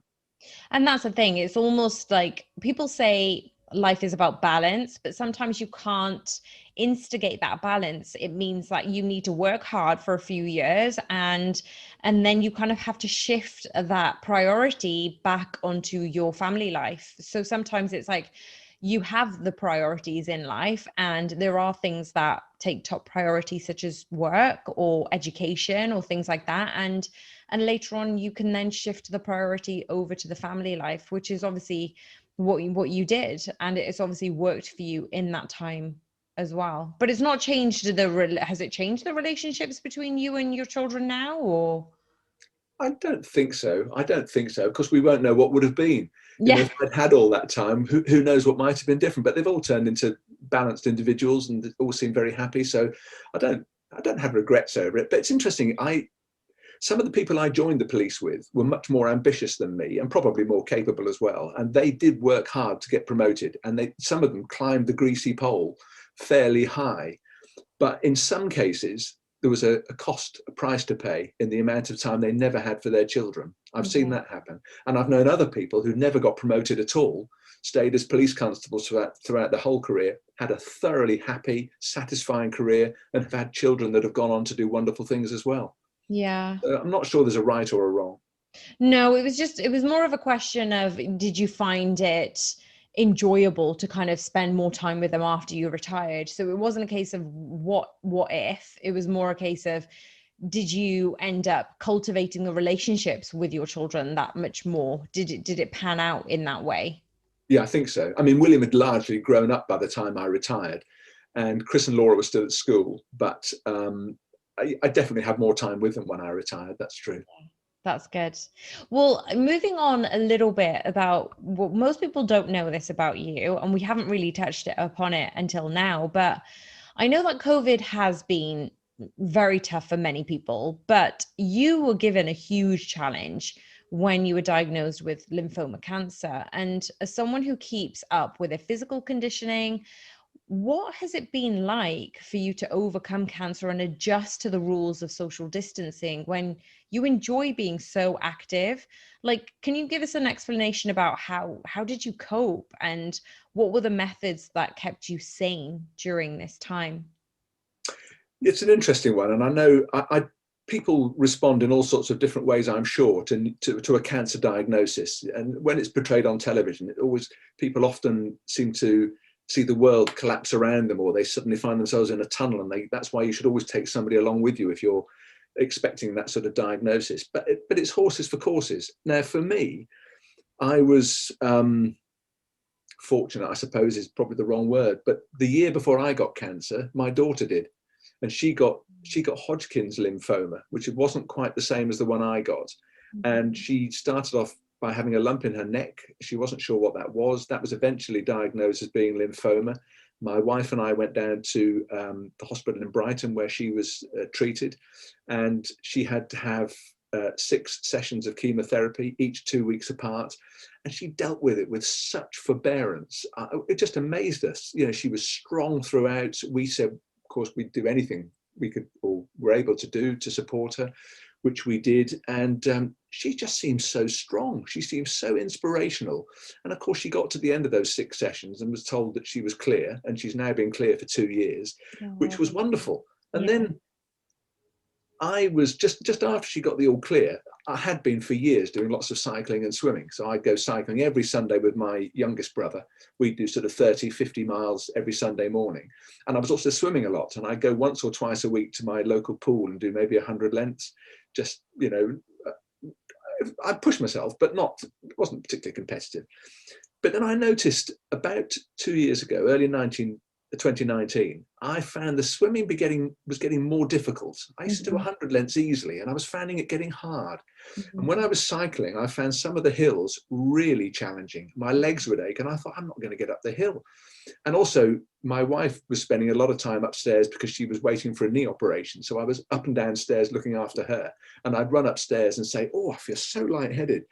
Speaker 2: And that's the thing. It's almost like people say life is about balance, but sometimes you can't instigate that balance. It means that you need to work hard for a few years, and then you kind of have to shift that priority back onto your family life. So sometimes it's like you have the priorities in life, and there are things that take top priority, such as work or education or things like that. And later on you can then shift the priority over to the family life, which is obviously what you did, and it's obviously worked for you in that time as well. But it's not changed has it changed the relationships between you and your children now, or?
Speaker 1: I don't think so. I don't think so, because we won't know what would have been.
Speaker 2: Yeah.
Speaker 1: If I'd had all that time, who knows what might have been different. But they've all turned into balanced individuals and all seem very happy. So I don't have regrets over it. But it's interesting. Some of the people I joined the police with were much more ambitious than me and probably more capable as well. And they did work hard to get promoted. And some of them climbed the greasy pole fairly high. But in some cases, there was a cost, a price to pay in the amount of time they never had for their children. I've seen that happen. And I've known other people who never got promoted at all, stayed as police constables throughout the whole career, had a thoroughly happy, satisfying career, and have had children that have gone on to do wonderful things as well.
Speaker 2: Yeah.
Speaker 1: I'm not sure there's a right or a wrong.
Speaker 2: No, it was more of a question of, did you find it enjoyable to kind of spend more time with them after you retired? So it wasn't a case of what if, it was more a case of, did you end up cultivating the relationships with your children that much more? Did it pan out in that way?
Speaker 1: Yeah, I think so. I mean, William had largely grown up by the time I retired, and Chris and Laura were still at school, but I definitely had more time with them when I retired. That's true.
Speaker 2: That's good. Well, moving on a little bit about what most people don't know this about you, and we haven't really touched it upon it until now, but I know that COVID has been very tough for many people, but you were given a huge challenge when you were diagnosed with lymphoma cancer. And as someone who keeps up with a physical conditioning, what has it been like for you to overcome cancer and adjust to the rules of social distancing when you enjoy being so active? Like, can you give us an explanation about how did you cope, and what were the methods that kept you sane during this time?
Speaker 1: It's an interesting one, and I know people respond in all sorts of different ways, I'm sure, to a cancer diagnosis. And when it's portrayed on television, people often seem to see the world collapse around them, or they suddenly find themselves in a tunnel, and that's why you should always take somebody along with you if you're expecting that sort of diagnosis. But it's horses for courses. Now, for me, I was fortunate, I suppose is probably the wrong word, but the year before I got cancer, my daughter did, and she got Hodgkin's lymphoma, which wasn't quite the same as the one I got. And she started off by having a lump in her neck. She wasn't sure what that was. That was eventually diagnosed as being lymphoma. My wife and I went down to the hospital in Brighton where she was treated, and she had to have 6 sessions of chemotherapy, each 2 weeks apart. And she dealt with it with such forbearance. It just amazed us. She was strong throughout. We said, of course, we'd do anything we could or were able to do to support her, which we did. And she just seemed so strong. She seemed so inspirational. And of course, she got to the end of those 6 sessions and was told that she was clear, and she's now been clear for 2 years, which was wonderful. And then I was just after she got the all clear, I had been for years doing lots of cycling and swimming. So I'd go cycling every Sunday with my youngest brother. We'd do sort of 30, 50 miles every Sunday morning. And I was also swimming a lot. And I'd go once or twice a week to my local pool and do maybe 100 lengths. Just, I pushed myself, but it wasn't particularly competitive. But then I noticed about 2 years ago, early 2019, I found the swimming was getting more difficult. I used to do 100 lengths easily, and I was finding it getting hard. And when I was cycling, I found some of the hills really challenging. My legs would ache, and I thought, I'm not going to get up the hill. And also, my wife was spending a lot of time upstairs because she was waiting for a knee operation. So I was up and down stairs looking after her. And I'd run upstairs and say, oh, I feel so lightheaded.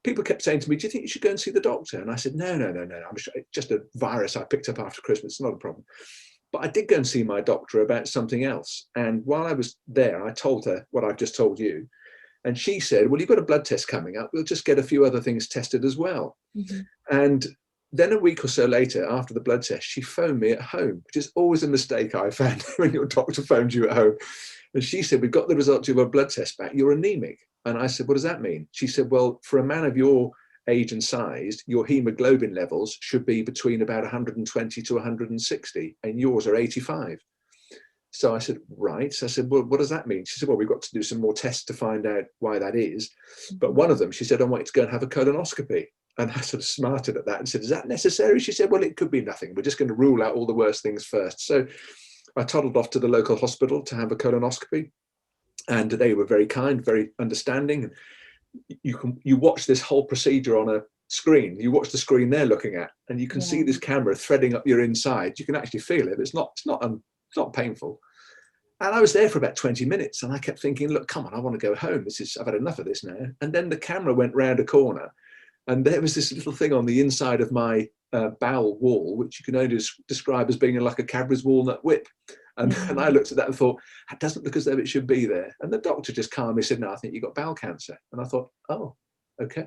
Speaker 1: People kept saying to me, do you think you should go and see the doctor? And I said, no. I'm just a virus I picked up after Christmas. It's not a problem. But I did go and see my doctor about something else. And while I was there, I told her what I've just told you. And she said, well, you've got a blood test coming up. We'll just get a few other things tested as well.
Speaker 2: Mm-hmm.
Speaker 1: And then a week or so later, after the blood test, she phoned me at home, which is always a mistake I found when your doctor phones you at home. And she said, we've got the results of your blood test back. You're anemic. And I said, what does that mean? She said, well, for a man of your age and size, your hemoglobin levels should be between about 120 to 160, and yours are 85. So I said, right. So I said, well, what does that mean? She said, well, we've got to do some more tests to find out why that is. But one of them, she said, I want you to go and have a colonoscopy. And I sort of smarted at that and said, is that necessary? She said, well, it could be nothing. We're just going to rule out all the worst things first. So I toddled off to the local hospital to have a colonoscopy. And they were very kind, very understanding. You watch this whole procedure on a screen. You watch the screen they're looking at, and you can see this camera threading up your inside. You can actually feel it. It's not painful. And I was there for about 20 minutes, and I kept thinking, look, come on, I want to go home. I've had enough of this now. And then the camera went round a corner, and there was this little thing on the inside of my bowel wall, which you can only describe as being like a Cadbury's walnut whip. And I looked at that and thought, it doesn't look as though it should be there. And the doctor just calmly said, no, I think you've got bowel cancer. And I thought, oh, okay.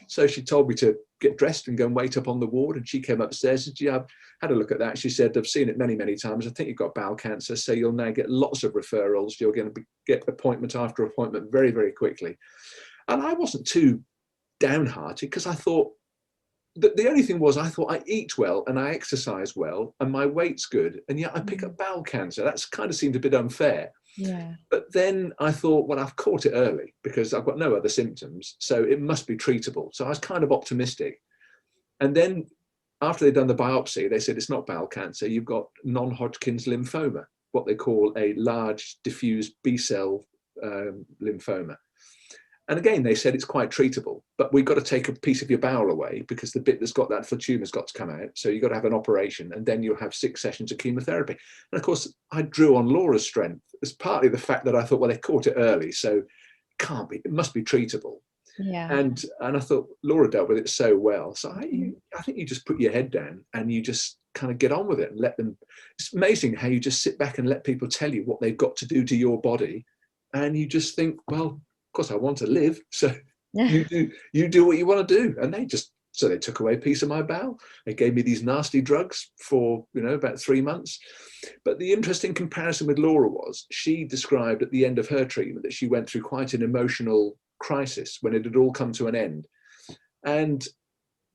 Speaker 1: So she told me to get dressed and go and wait up on the ward. And she came upstairs and said, yeah, I've had a look at that. She said, I've seen it many, many times. I think you've got bowel cancer. So you'll now get lots of referrals. You're going to get appointment after appointment very, very quickly. And I wasn't too downhearted, because I thought, the only thing was, I thought I eat well and I exercise well and my weight's good, and yet I pick up bowel cancer. That's kind of seemed a bit unfair.
Speaker 2: Yeah.
Speaker 1: But then I thought, well, I've caught it early because I've got no other symptoms, so it must be treatable. So I was kind of optimistic. And then after they'd done the biopsy, they said, it's not bowel cancer. You've got non-Hodgkin's lymphoma, what they call a large diffuse B-cell lymphoma. And again, they said it's quite treatable, but we've got to take a piece of your bowel away because the bit that's got that tumour's got to come out. So you've got to have an operation, and then you'll have 6 sessions of chemotherapy. And of course, I drew on Laura's strength as partly the fact that I thought, well, they caught it early, so it must be treatable.
Speaker 2: Yeah.
Speaker 1: And I thought Laura dealt with it so well. So I think you just put your head down and you just kind of get on with it and let them. It's amazing how you just sit back and let people tell you what they've got to do to your body. And you just think, well, of course I want to live, so you do what you want to do. And they took away a piece of my bowel. They gave me these nasty drugs for about 3 months. But the interesting comparison with Laura was, she described at the end of her treatment that she went through quite an emotional crisis when it had all come to an end. And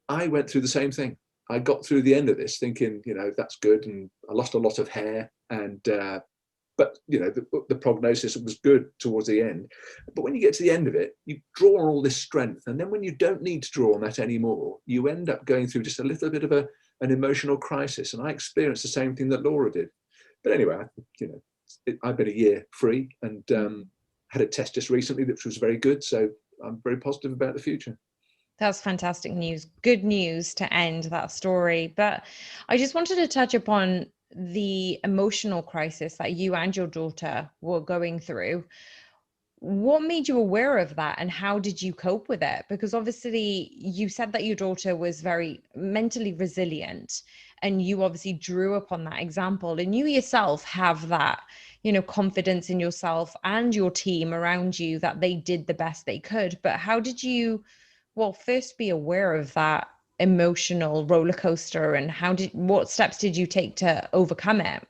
Speaker 1: I went through the same thing. I got through the end of this thinking, that's good, and I lost a lot of hair, and but the prognosis was good towards the end. But when you get to the end of it, you draw on all this strength, and then when you don't need to draw on that anymore, you end up going through just a little bit of an emotional crisis. And I experienced the same thing that Laura did. But anyway, I've been a year free, and had a test just recently, which was very good. So I'm very positive about the future.
Speaker 2: That's fantastic news. Good news to end that story. But I just wanted to touch upon the emotional crisis that you and your daughter were going through. What made you aware of that, and how did you cope with it? Because obviously you said that your daughter was very mentally resilient, and you obviously drew upon that example, and you yourself have that, confidence in yourself and your team around you that they did the best they could. But how did you, first be aware of that emotional roller coaster, and what steps did you take to overcome it?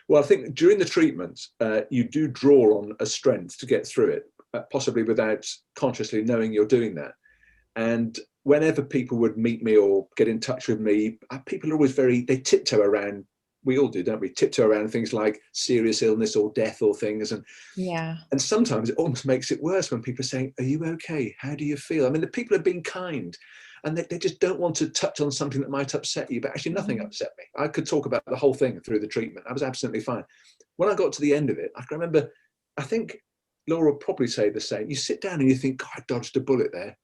Speaker 1: Well, I think during the treatment, you do draw on a strength to get through it, possibly without consciously knowing you're doing that. And whenever people would meet me or get in touch with me, people are always they tiptoe around. We all do, don't we? Tiptoe around things like serious illness or death or things. And sometimes it almost makes it worse when people are saying, are you okay? How do you feel? I mean, the people have been kind, and they just don't want to touch on something that might upset you. But actually nothing upset me. I could talk about the whole thing through the treatment. I was absolutely fine. When I got to the end of it, I can remember, I think Laura would probably say the same. You sit down and you think, God, I dodged a bullet there.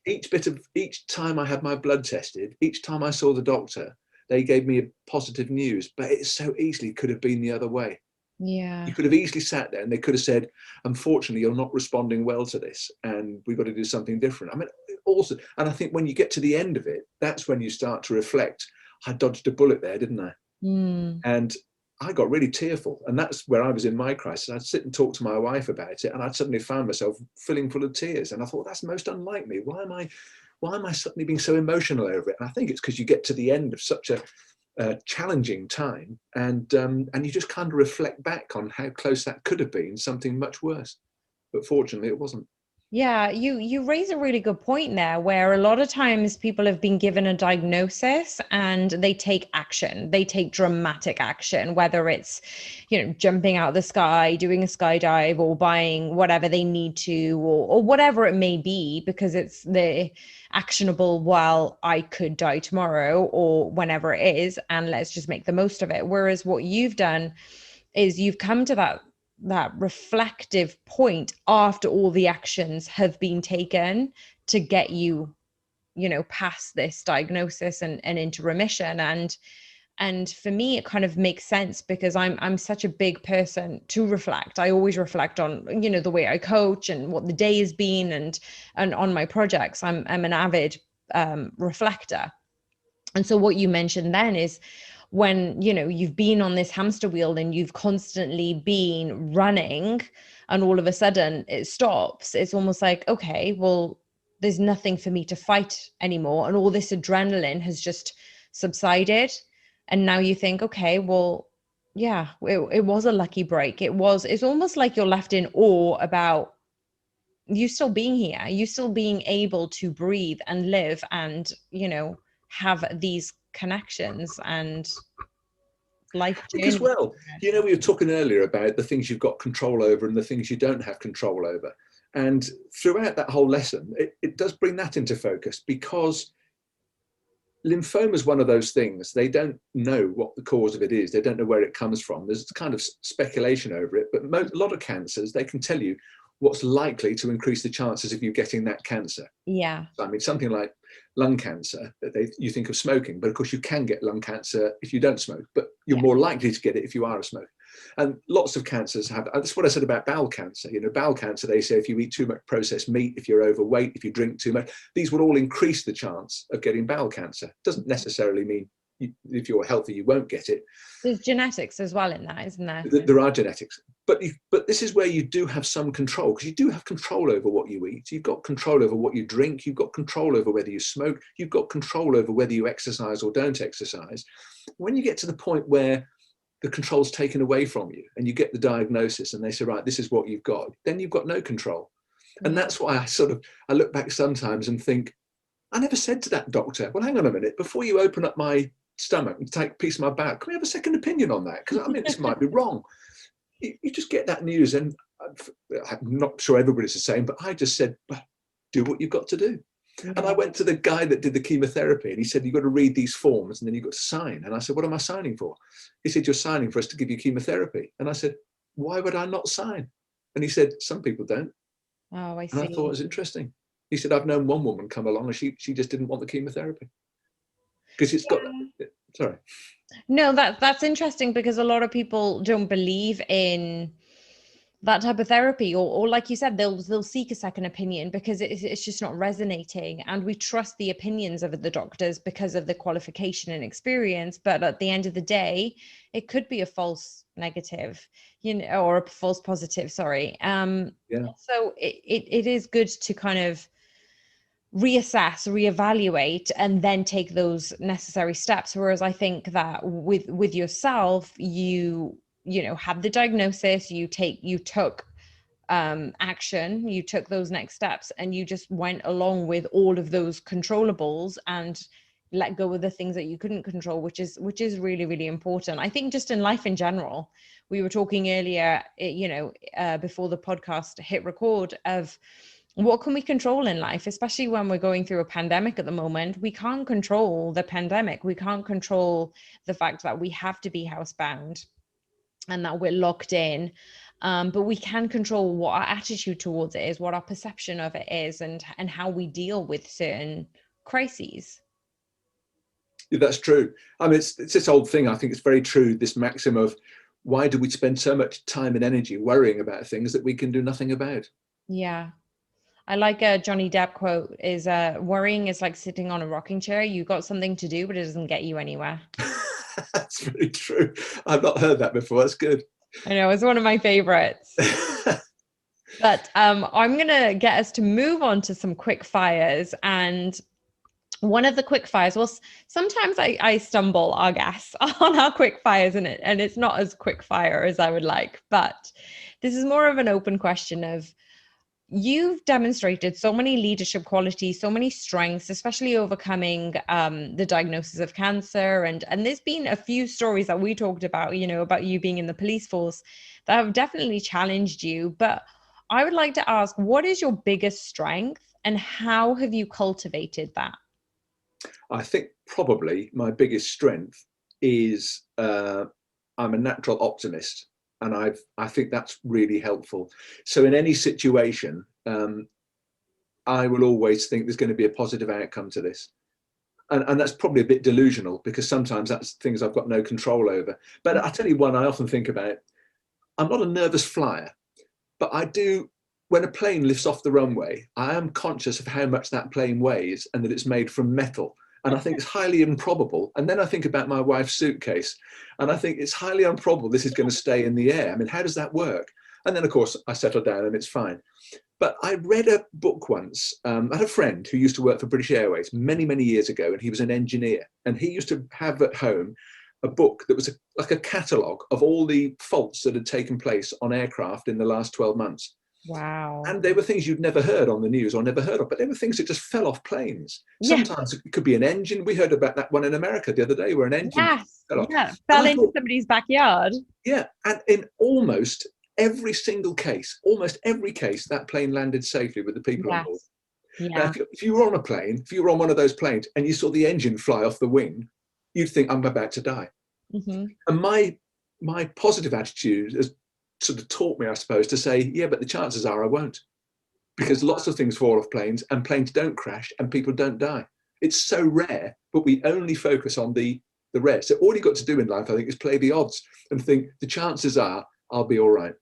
Speaker 1: Each time I had my blood tested, each time I saw the doctor, they gave me positive news, but it so easily could have been the other way.
Speaker 2: Yeah.
Speaker 1: You could have easily sat there and they could have said, unfortunately, you're not responding well to this and we've got to do something different. I mean, also, and I think when you get to the end of it, that's when you start to reflect, I dodged a bullet there, didn't I?
Speaker 2: Mm.
Speaker 1: And I got really tearful. And that's where I was in my crisis. I'd sit and talk to my wife about it and I'd suddenly found myself filling full of tears. And I thought, that's most unlike me. Why am I suddenly being so emotional over it? And I think it's because you get to the end of such a challenging time, and you just kind of reflect back on how close that could have been, something much worse. But fortunately, it wasn't.
Speaker 2: Yeah, you raise a really good point there, where a lot of times people have been given a diagnosis and they take action. They take dramatic action, whether it's, jumping out of the sky, doing a skydive, or buying whatever they need to, or whatever it may be, because it's the actionable, well, I could die tomorrow or whenever it is, and let's just make the most of it. Whereas what you've done is you've come to that reflective point after all the actions have been taken to get you past this diagnosis and into remission. And for me it kind of makes sense, because I'm such a big person to reflect. I always reflect on the way I coach and what the day has been, and on my projects I'm an avid reflector. And so what you mentioned then is, when you've been on this hamster wheel and you've constantly been running, and all of a sudden it stops, it's almost like, okay, well, there's nothing for me to fight anymore, and all this adrenaline has just subsided. And now you think, okay, well, yeah, it was a lucky break. It's almost like you're left in awe about you still being here, you still being able to breathe and live, and have these connections and life
Speaker 1: I think as
Speaker 2: journey.
Speaker 1: well, we were talking earlier about the things you've got control over and the things you don't have control over. And throughout that whole lesson, it does bring that into focus, because lymphoma is one of those things. They don't know what the cause of it is. They don't know where it comes from. There's kind of speculation over it. But a lot of cancers, they can tell you what's likely to increase the chances of you getting that cancer.
Speaker 2: Yeah.
Speaker 1: I mean, something like lung cancer, you think of smoking, but of course you can get lung cancer if you don't smoke, but you're more likely to get it if you are a smoker. And lots of cancers have, that's what I said about bowel cancer. Bowel cancer, they say if you eat too much processed meat, if you're overweight, if you drink too much, these would all increase the chance of getting bowel cancer. Doesn't necessarily mean if you're healthy, you won't get it.
Speaker 2: There's genetics as well in that, isn't there?
Speaker 1: There are genetics, but this is where you do have some control, because you do have control over what you eat. You've got control over what you drink. You've got control over whether you smoke. You've got control over whether you exercise or don't exercise. When you get to the point where the control's taken away from you and you get the diagnosis and they say, right, this is what you've got, then you've got no control. And that's why I look back sometimes and think, I never said to that doctor, well, hang on a minute, before you open up my stomach and take a piece of my back, can we have a second opinion on that? Because I mean, this might be wrong. You just get that news, and I'm not sure everybody's the same, but I just said, well, do what you've got to do. And I went to the guy that did the chemotherapy, and he said, you've got to read these forms and then you've got to sign. And I said, what am I signing for? He said, you're signing for us to give you chemotherapy. And I said, why would I not sign? And he said, some people don't.
Speaker 2: Oh, I see.
Speaker 1: And I thought it was interesting. He said, I've known one woman come along and she just didn't want the chemotherapy because it's got, sorry.
Speaker 2: No, that's interesting, because a lot of people don't believe in that type of therapy, or like you said, they'll seek a second opinion because it's just not resonating, and we trust the opinions of the doctors because of the qualification and experience. But at the end of the day, it could be a false negative, or a false positive. Sorry. So it is good to kind of reassess, reevaluate, and then take those necessary steps. Whereas I think that with yourself, you had the diagnosis, you took action, you took those next steps, and you just went along with all of those controllables and let go of the things that you couldn't control, which is really, really important. I think just in life in general, we were talking earlier, before the podcast hit record, of what can we control in life, especially when we're going through a pandemic at the moment. We can't control the pandemic. We can't control the fact that we have to be housebound and that we're locked in. But we can control what our attitude towards it is, what our perception of it is, and how we deal with certain crises.
Speaker 1: Yeah, that's true. I mean, it's this old thing. I think it's very true. This maxim of Why do we spend so much time and energy worrying about things that we can do nothing about?
Speaker 2: Yeah. I like a Johnny Depp quote is worrying is like sitting on a rocking chair. You got something to do, but it doesn't get you anywhere.
Speaker 1: That's very true. I've not heard that before. That's good.
Speaker 2: I know, it's one of my favorites. But I'm going to get us to move on to some quick fires. And one of the quick fires, well, sometimes I stumble, I guess, on our quick fires in it, and it's not as quick fire as I would like. But this is more of an open question of, you've demonstrated so many leadership qualities, so many strengths, especially overcoming the diagnosis of cancer. And there's been a few stories that we talked about, about you being in the police force that have definitely challenged you. But I would like to ask, what is your biggest strength and how have you cultivated that?
Speaker 1: I think probably my biggest strength is I'm a natural optimist, and I think that's really helpful. So in any situation, I will always think there's going to be a positive outcome to this. And that's probably a bit delusional, because sometimes that's things I've got no control over. But I tell you one I often think about. I'm not a nervous flyer, but I do, when a plane lifts off the runway, I am conscious of how much that plane weighs and that it's made from metal. And I think it's highly improbable. And then I think about my wife's suitcase, and I think it's highly improbable this is going to stay in the air. I mean, how does that work? And then, of course, I settle down and it's fine. But I read a book once. I had a friend who used to work for British Airways many, many years ago, and he was an engineer. And he used to have at home a book that was like a catalogue of all the faults that had taken place on aircraft in the last 12 months.
Speaker 2: Wow.
Speaker 1: And they were things you'd never heard on the news or never heard of, but they were things that just fell off planes.
Speaker 2: Yeah.
Speaker 1: Sometimes it could be an engine. We heard about that one in America the other day where an engine
Speaker 2: Yes.
Speaker 1: fell off.
Speaker 2: Yeah.
Speaker 1: And
Speaker 2: Fell
Speaker 1: I
Speaker 2: into
Speaker 1: thought,
Speaker 2: somebody's backyard.
Speaker 1: yeah, and in almost every single case, almost every case, that plane landed safely with the people on board.
Speaker 2: Yes.
Speaker 1: Now,
Speaker 2: Yeah.
Speaker 1: if you were on a plane, if you were on one of those planes and you saw the engine fly off the wing, you'd think, I'm about to die.
Speaker 2: Mm-hmm.
Speaker 1: And my positive attitude has sort of taught me, I suppose, to say, yeah, but the chances are I won't. Because lots of things fall off planes and planes don't crash and people don't die. It's so rare, but we only focus on the rare. So all you've got to do in life, I think, is play the odds and think the chances are I'll be all right.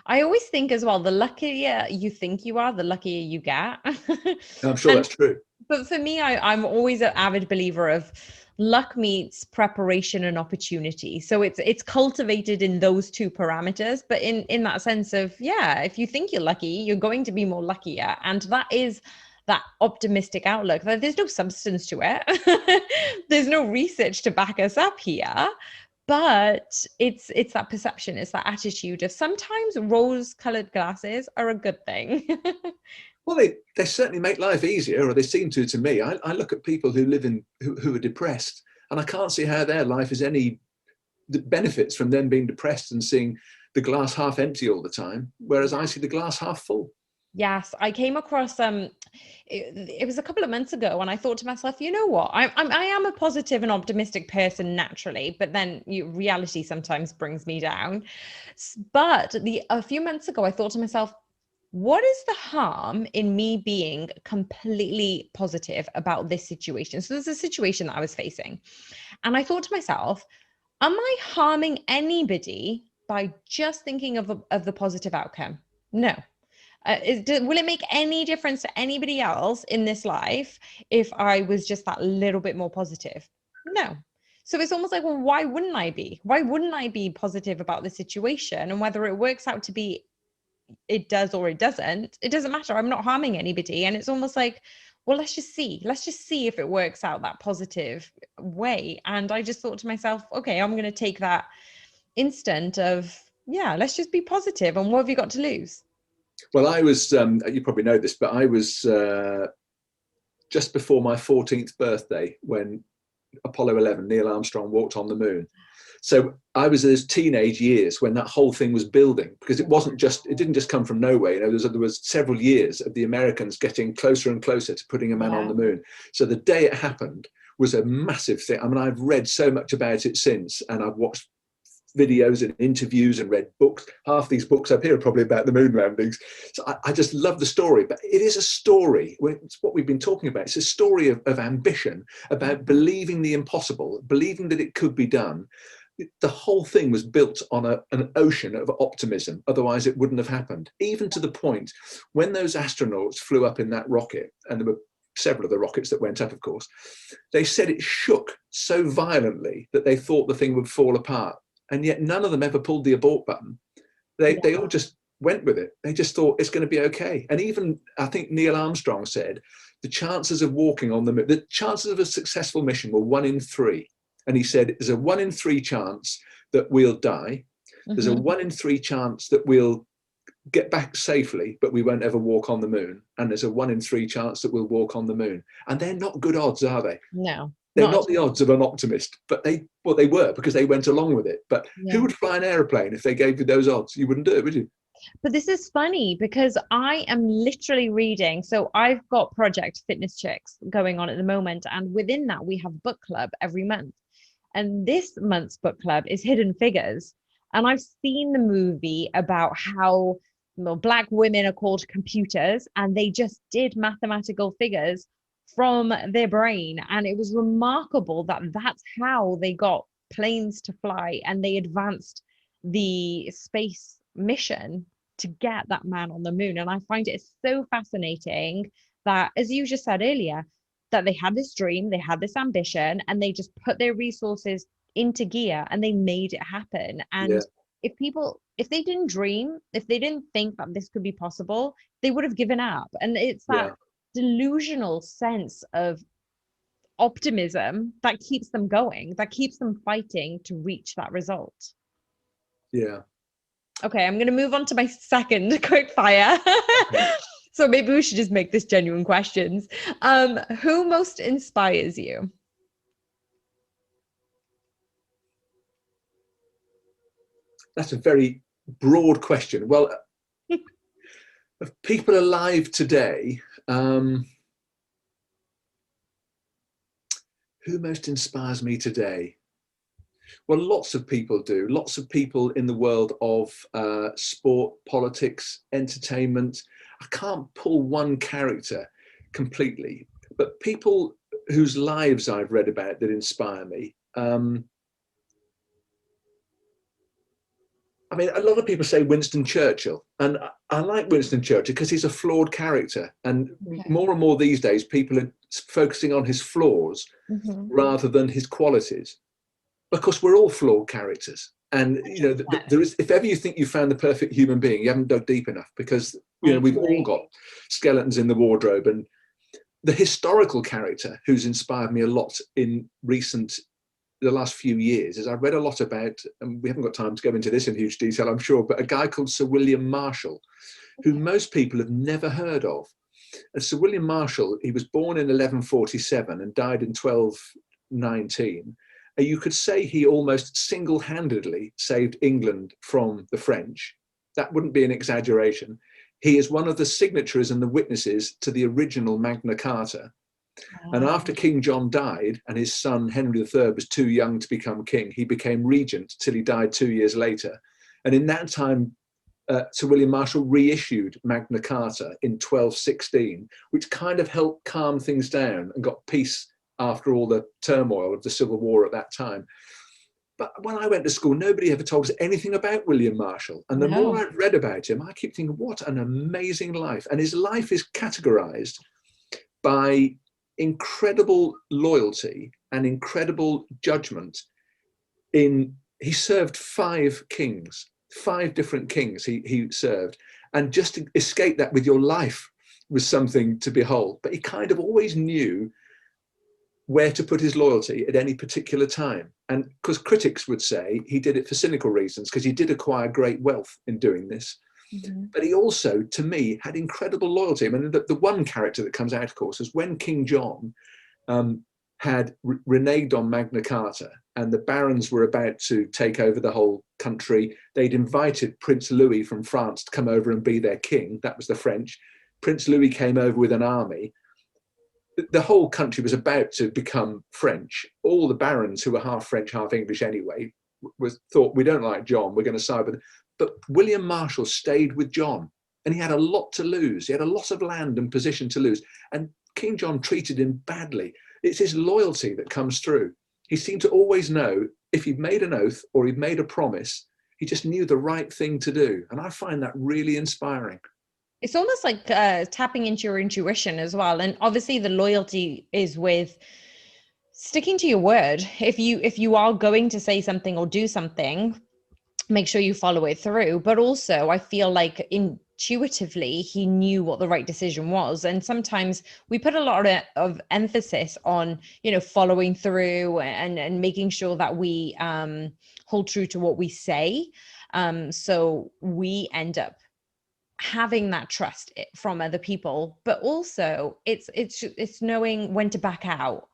Speaker 2: I always think as well, the luckier you think you are, the luckier you get.
Speaker 1: And I'm sure
Speaker 2: And
Speaker 1: that's true.
Speaker 2: but for me, I'm always an avid believer of luck meets preparation and opportunity. So it's cultivated in those two parameters. But in that sense of, yeah, if you think you're lucky, you're going to be more luckier. And that is that optimistic outlook. There's no substance to it. There's no research to back us up here. But it's that perception, it's that attitude of sometimes rose-colored glasses are a good thing.
Speaker 1: Well, they certainly make life easier, or they seem to me. I look at people who live in who are depressed, and I can't see how their life is any benefits from them being depressed and seeing the glass half empty all the time, whereas I see the glass half full.
Speaker 2: Yes, I came across it was a couple of months ago, and I thought to myself, you know what, I am a positive and optimistic person naturally, but then reality sometimes brings me down. But a few months ago, I thought to myself, what is the harm in me being completely positive about this situation? So there's a situation that I was facing, and I thought to myself, am I harming anybody by just thinking of the positive outcome? No. Will it make any difference to anybody else in this life if I was just that little bit more positive? No. So it's almost like, well, why wouldn't I be? Why wouldn't I be positive about the situation? And whether it works out to be it does or it doesn't matter. I'm not harming anybody. And it's almost like, well, let's just see if it works out that positive way. And I just thought to myself, okay, I'm going to take that instant of, yeah, let's just be positive. And what have you got to lose?
Speaker 1: Well, I was, you probably know this, but I was just before my 14th birthday when Apollo 11, Neil Armstrong walked on the moon. So I was in those teenage years when that whole thing was building, because it didn't just come from nowhere. There was several years of the Americans getting closer and closer to putting a man on the moon. So the day it happened was a massive thing. I mean, I've read so much about it since, and I've watched videos and interviews and read books. Half these books up here are probably about the moon landings. So I just love the story, but it is a story. It's what we've been talking about. It's a story of ambition, about believing the impossible, believing that it could be done. the whole thing was built on an ocean of optimism. Otherwise, it wouldn't have happened. Even to the point when those astronauts flew up in that rocket, and there were several of the rockets that went up, of course, they said it shook so violently that they thought the thing would fall apart. And yet none of them ever pulled the abort button. They all just went with it. They just thought it's going to be okay. And even, I think Neil Armstrong said, the chances of walking on the moon, the chances of a successful mission were 1 in 3. And he said, there's a 1 in 3 chance that we'll die. There's a 1 in 3 chance that we'll get back safely, but we won't ever walk on the moon. And there's a 1 in 3 chance that we'll walk on the moon. And they're not good odds, are they?
Speaker 2: No.
Speaker 1: They're not the odds of an optimist, but they were, because they went along with it. But who would fly an airplane if they gave you those odds? You wouldn't do it, would you?
Speaker 2: But this is funny because I am literally reading. So I've got Project Fitness Chicks going on at the moment. And within that, we have book club every month. And this month's book club is Hidden Figures. And I've seen the movie about how Black women are called computers, and they just did mathematical figures from their brain. And it was remarkable that that's how they got planes to fly, and they advanced the space mission to get that man on the moon. And I find it so fascinating that, as you just said earlier, that they had this dream, they had this ambition, and they just put their resources into gear and they made it happen. And if they didn't dream, if they didn't think that this could be possible, they would have given up. And it's that delusional sense of optimism that keeps them going, that keeps them fighting to reach that result.
Speaker 1: Yeah.
Speaker 2: Okay, I'm going to move on to my second quick fire. So maybe we should just make this genuine questions. Who most inspires you?
Speaker 1: That's a very broad question. Well, of people alive today, who most inspires me today? Well, lots of people do. Lots of people in the world of sport, politics, entertainment. I can't pull one character completely, but people whose lives I've read about that inspire me. I mean, a lot of people say Winston Churchill, and I like Winston Churchill because he's a flawed character. And more and more these days, people are focusing on his flaws rather than his qualities, because we're all flawed characters. And, you know, there is, if ever you think you found the perfect human being, you haven't dug deep enough, because, you know, we've all got skeletons in the wardrobe. And the historical character who's inspired me a lot in the last few years is, I read a lot about, and we haven't got time to go into this in huge detail, I'm sure, but a guy called Sir William Marshall, who most people have never heard of. And Sir William Marshall, he was born in 1147 and died in 1219. And you could say he almost single-handedly saved England from the French. That wouldn't be an exaggeration. He is one of the signatories and the witnesses to the original Magna Carta. And after King John died and his son Henry III was too young to become king, he became regent till he died 2 years later. And in that time, Sir William Marshall reissued Magna Carta in 1216, which kind of helped calm things down and got peace after all the turmoil of the Civil War at that time. But when I went to school, nobody ever told us anything about William Marshall. And the more I read about him, I keep thinking, what an amazing life. And his life is categorized by incredible loyalty and incredible judgment. He served 5 kings, 5 different kings he served, and just to escape that with your life was something to behold. But he kind of always knew where to put his loyalty at any particular time. And because critics would say he did it for cynical reasons, because he did acquire great wealth in doing this. But he also, to me, had incredible loyalty. I mean, the one character that comes out, of course, is when King John had reneged on Magna Carta and the barons were about to take over the whole country. They'd invited Prince Louis from France to come over and be their king. That was the French. Prince Louis came over with an army. The whole country was about to become French. All the barons, who were half French, half English anyway, thought, we don't like John, we're going to side with him. But William Marshall stayed with John, and he had a lot to lose. He had a lot of land and position to lose. And King John treated him badly. It's his loyalty that comes through. He seemed to always know if he'd made an oath or he'd made a promise, he just knew the right thing to do. And I find that really inspiring.
Speaker 2: It's almost like tapping into your intuition as well. And obviously the loyalty is with sticking to your word. If you are going to say something or do something, make sure you follow it through. But also I feel like intuitively he knew what the right decision was. And sometimes we put a lot of emphasis on, following through and making sure that we hold true to what we say. So we end up having that trust from other people, but also it's knowing when to back out,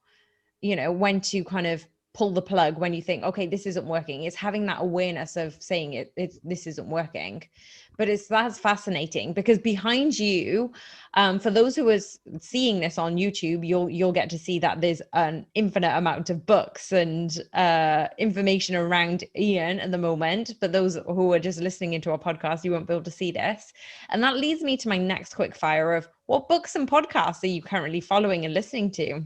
Speaker 2: when to kind of pull the plug when you think, okay, this isn't working. It's having that awareness of saying this isn't working. But that's fascinating, because behind you, for those who are seeing this on YouTube, you'll get to see that there's an infinite amount of books and information around Ian at the moment. But those who are just listening into our podcast, you won't be able to see this. And that leads me to my next quick fire of, what books and podcasts are you currently following and listening to?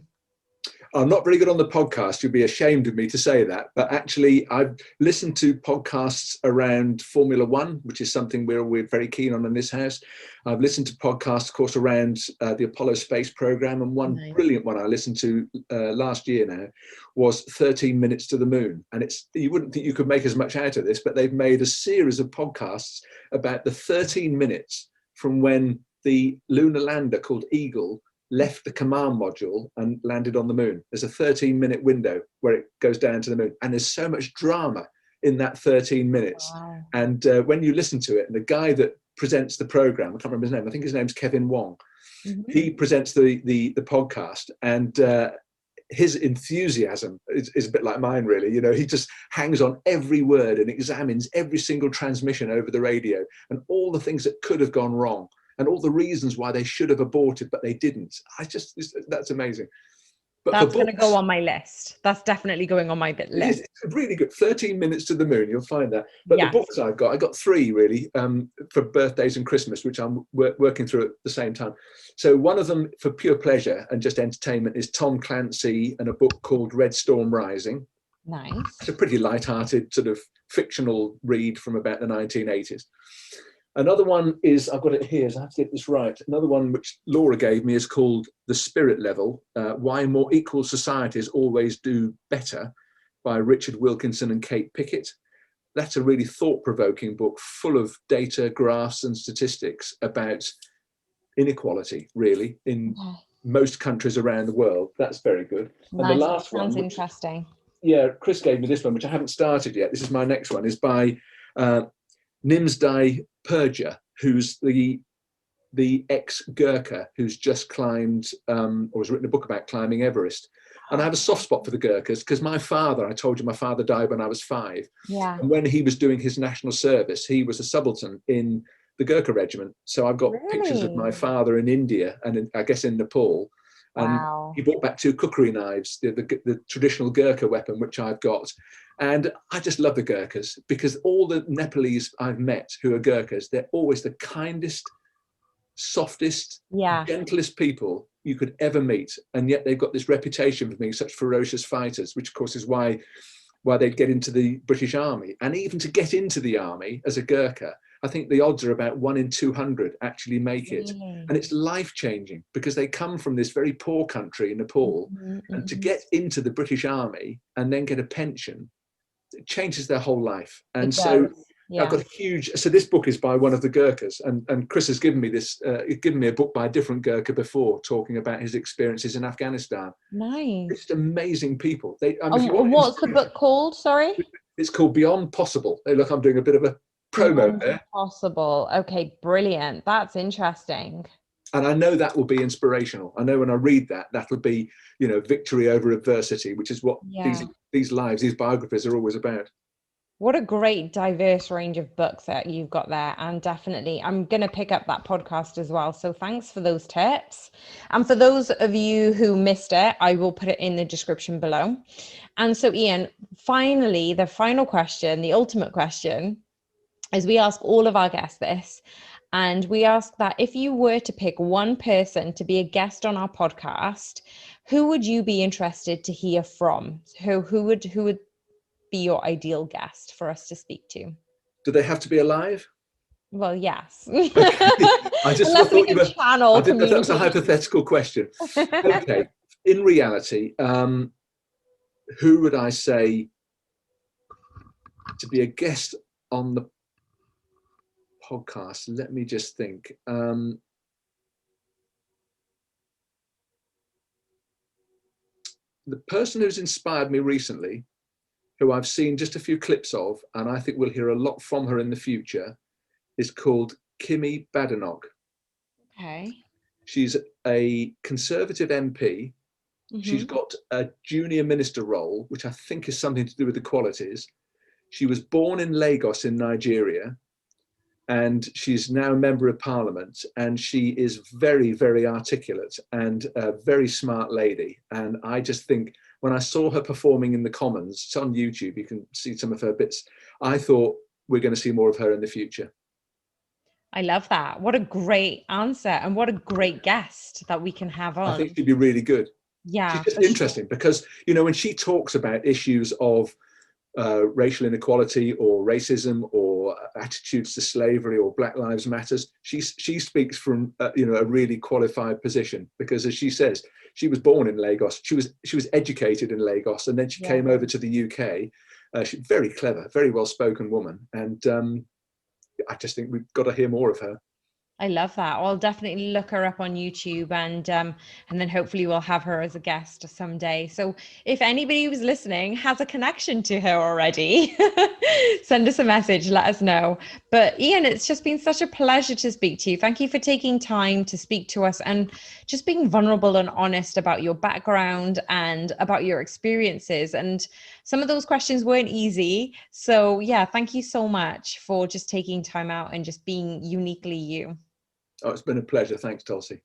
Speaker 1: I'm not very good on the podcast. You'd be ashamed of me to say that. But actually, I've listened to podcasts around Formula One, which is something we're very keen on in this house. I've listened to podcasts, of course, around the Apollo space program. And one brilliant one I listened to last year now was 13 Minutes to the Moon. And you wouldn't think you could make as much out of this, but they've made a series of podcasts about the 13 minutes from when the lunar lander called Eagle left the command module and landed on the moon. There's a 13-minute window where it goes down to the moon. And there's so much drama in that 13 minutes. Wow. And when you listen to it, and the guy that presents the program, I can't remember his name, I think his name's Kevin Wong. Mm-hmm. He presents the podcast, and his enthusiasm is a bit like mine, really. He just hangs on every word and examines every single transmission over the radio and all the things that could have gone wrong, and all the reasons why they should have aborted, but they didn't. That's amazing. But
Speaker 2: that's going to go on my list. That's definitely going on my list.
Speaker 1: It's really good. 13 Minutes to the Moon, you'll find that. But yes. The books I got 3 really for birthdays and Christmas, which I'm working through at the same time. So one of them for pure pleasure and just entertainment is Tom Clancy and a book called Red Storm Rising.
Speaker 2: Nice.
Speaker 1: It's a pretty light-hearted sort of fictional read from about the 1980s. Another one is, I've got it here, so I have to get this right. Another one which Laura gave me is called The Spirit Level, Why More Equal Societies Always Do Better, by Richard Wilkinson and Kate Pickett. That's a really thought-provoking book full of data, graphs and statistics about inequality, really, in most countries around the world. That's very good.
Speaker 2: Nice.
Speaker 1: And the last
Speaker 2: Sounds
Speaker 1: one,
Speaker 2: interesting.
Speaker 1: Yeah, Chris gave me this one, which I haven't started yet. This is my next one, is by Nimsdai Purja, who's the ex-Gurkha who's just climbed or has written a book about climbing Everest. And I have a soft spot for the Gurkhas because my father, I told you my father died when I was 5.
Speaker 2: Yeah.
Speaker 1: And when he was doing his national service, he was a subaltern in the Gurkha regiment. So I've got pictures of my father in India and I guess in Nepal. And he brought back 2 kukri knives, the traditional Gurkha weapon, which I've got. And I just love the Gurkhas because all the Nepalese I've met who are Gurkhas, they're always the kindest, softest, gentlest people you could ever meet. And yet they've got this reputation for being such ferocious fighters, which of course is why they'd get into the British Army. And even to get into the army as a Gurkha, I think the odds are about 1 in 200 actually make it. And it's life-changing because they come from this very poor country in Nepal. And to get into the British Army and then get a pension, it changes their whole life. And so I've got a huge, so this book is by one of the Gurkhas, and Chris has given me this, given me a book by a different Gurkha before, talking about his experiences in Afghanistan.
Speaker 2: Nice.
Speaker 1: It's amazing people.
Speaker 2: What's the book called? Sorry?
Speaker 1: It's called Beyond Possible. Hey, look, I'm doing a bit of a promo there.
Speaker 2: Possible. Okay, brilliant. That's interesting.
Speaker 1: And I know that will be inspirational. I know when I read that, that'll be, victory over adversity, which is what these lives, these biographies are always about.
Speaker 2: What a great diverse range of books that you've got there. And definitely, I'm going to pick up that podcast as well. So thanks for those tips. And for those of you who missed it, I will put it in the description below. And so Ian, finally, the final question, the ultimate question, is we ask all of our guests this. And we ask that if you were to pick one person to be a guest on our podcast, who would you be interested to hear from? Who would be your ideal guest for us to speak to?
Speaker 1: Do they have to be alive?
Speaker 2: Well, yes.
Speaker 1: Okay. I just
Speaker 2: Unless we
Speaker 1: thought you
Speaker 2: can
Speaker 1: were. I
Speaker 2: channel
Speaker 1: didn't know if that was a
Speaker 2: communication.
Speaker 1: hypothetical question. Okay. In reality, who would I say to be a guest on the podcast? Let me just think. The person who's inspired me recently, who I've seen just a few clips of, and I think we'll hear a lot from her in the future, is called Kimi Badenoch.
Speaker 2: Okay.
Speaker 1: She's a Conservative MP. She's got a junior minister role, which I think is something to do with equalities. She was born in Lagos in Nigeria, and she's now a member of parliament, and she is very, very articulate and a very smart lady. And I just think when I saw her performing in the Commons, it's on YouTube, you can see some of her bits, I thought we're going to see more of her in the future.
Speaker 2: I love that. What a great answer, and what a great guest that we can have
Speaker 1: I
Speaker 2: on.
Speaker 1: think she'd be really good. She's
Speaker 2: Yeah,
Speaker 1: just
Speaker 2: for
Speaker 1: interesting
Speaker 2: sure.
Speaker 1: because, you know, when she talks about issues of racial inequality or racism or attitudes to slavery or Black Lives Matters, she speaks from you know, a really qualified position, because as she says, she was born in Lagos, she was educated in Lagos, and then she
Speaker 2: Yeah.
Speaker 1: came over to the UK. She's very clever, very well spoken woman, and I just think we've got to hear more of her.
Speaker 2: I love that. I'll definitely look her up on YouTube, and then hopefully we'll have her as a guest someday. So if anybody who's listening has a connection to her already, send us a message, let us know. But Ian, it's just been such a pleasure to speak to you. Thank you for taking time to speak to us and just being vulnerable and honest about your background and about your experiences. And some of those questions weren't easy. So yeah, thank you so much for just taking time out and just being uniquely you.
Speaker 1: Oh, it's been a pleasure. Thanks, Tulsi.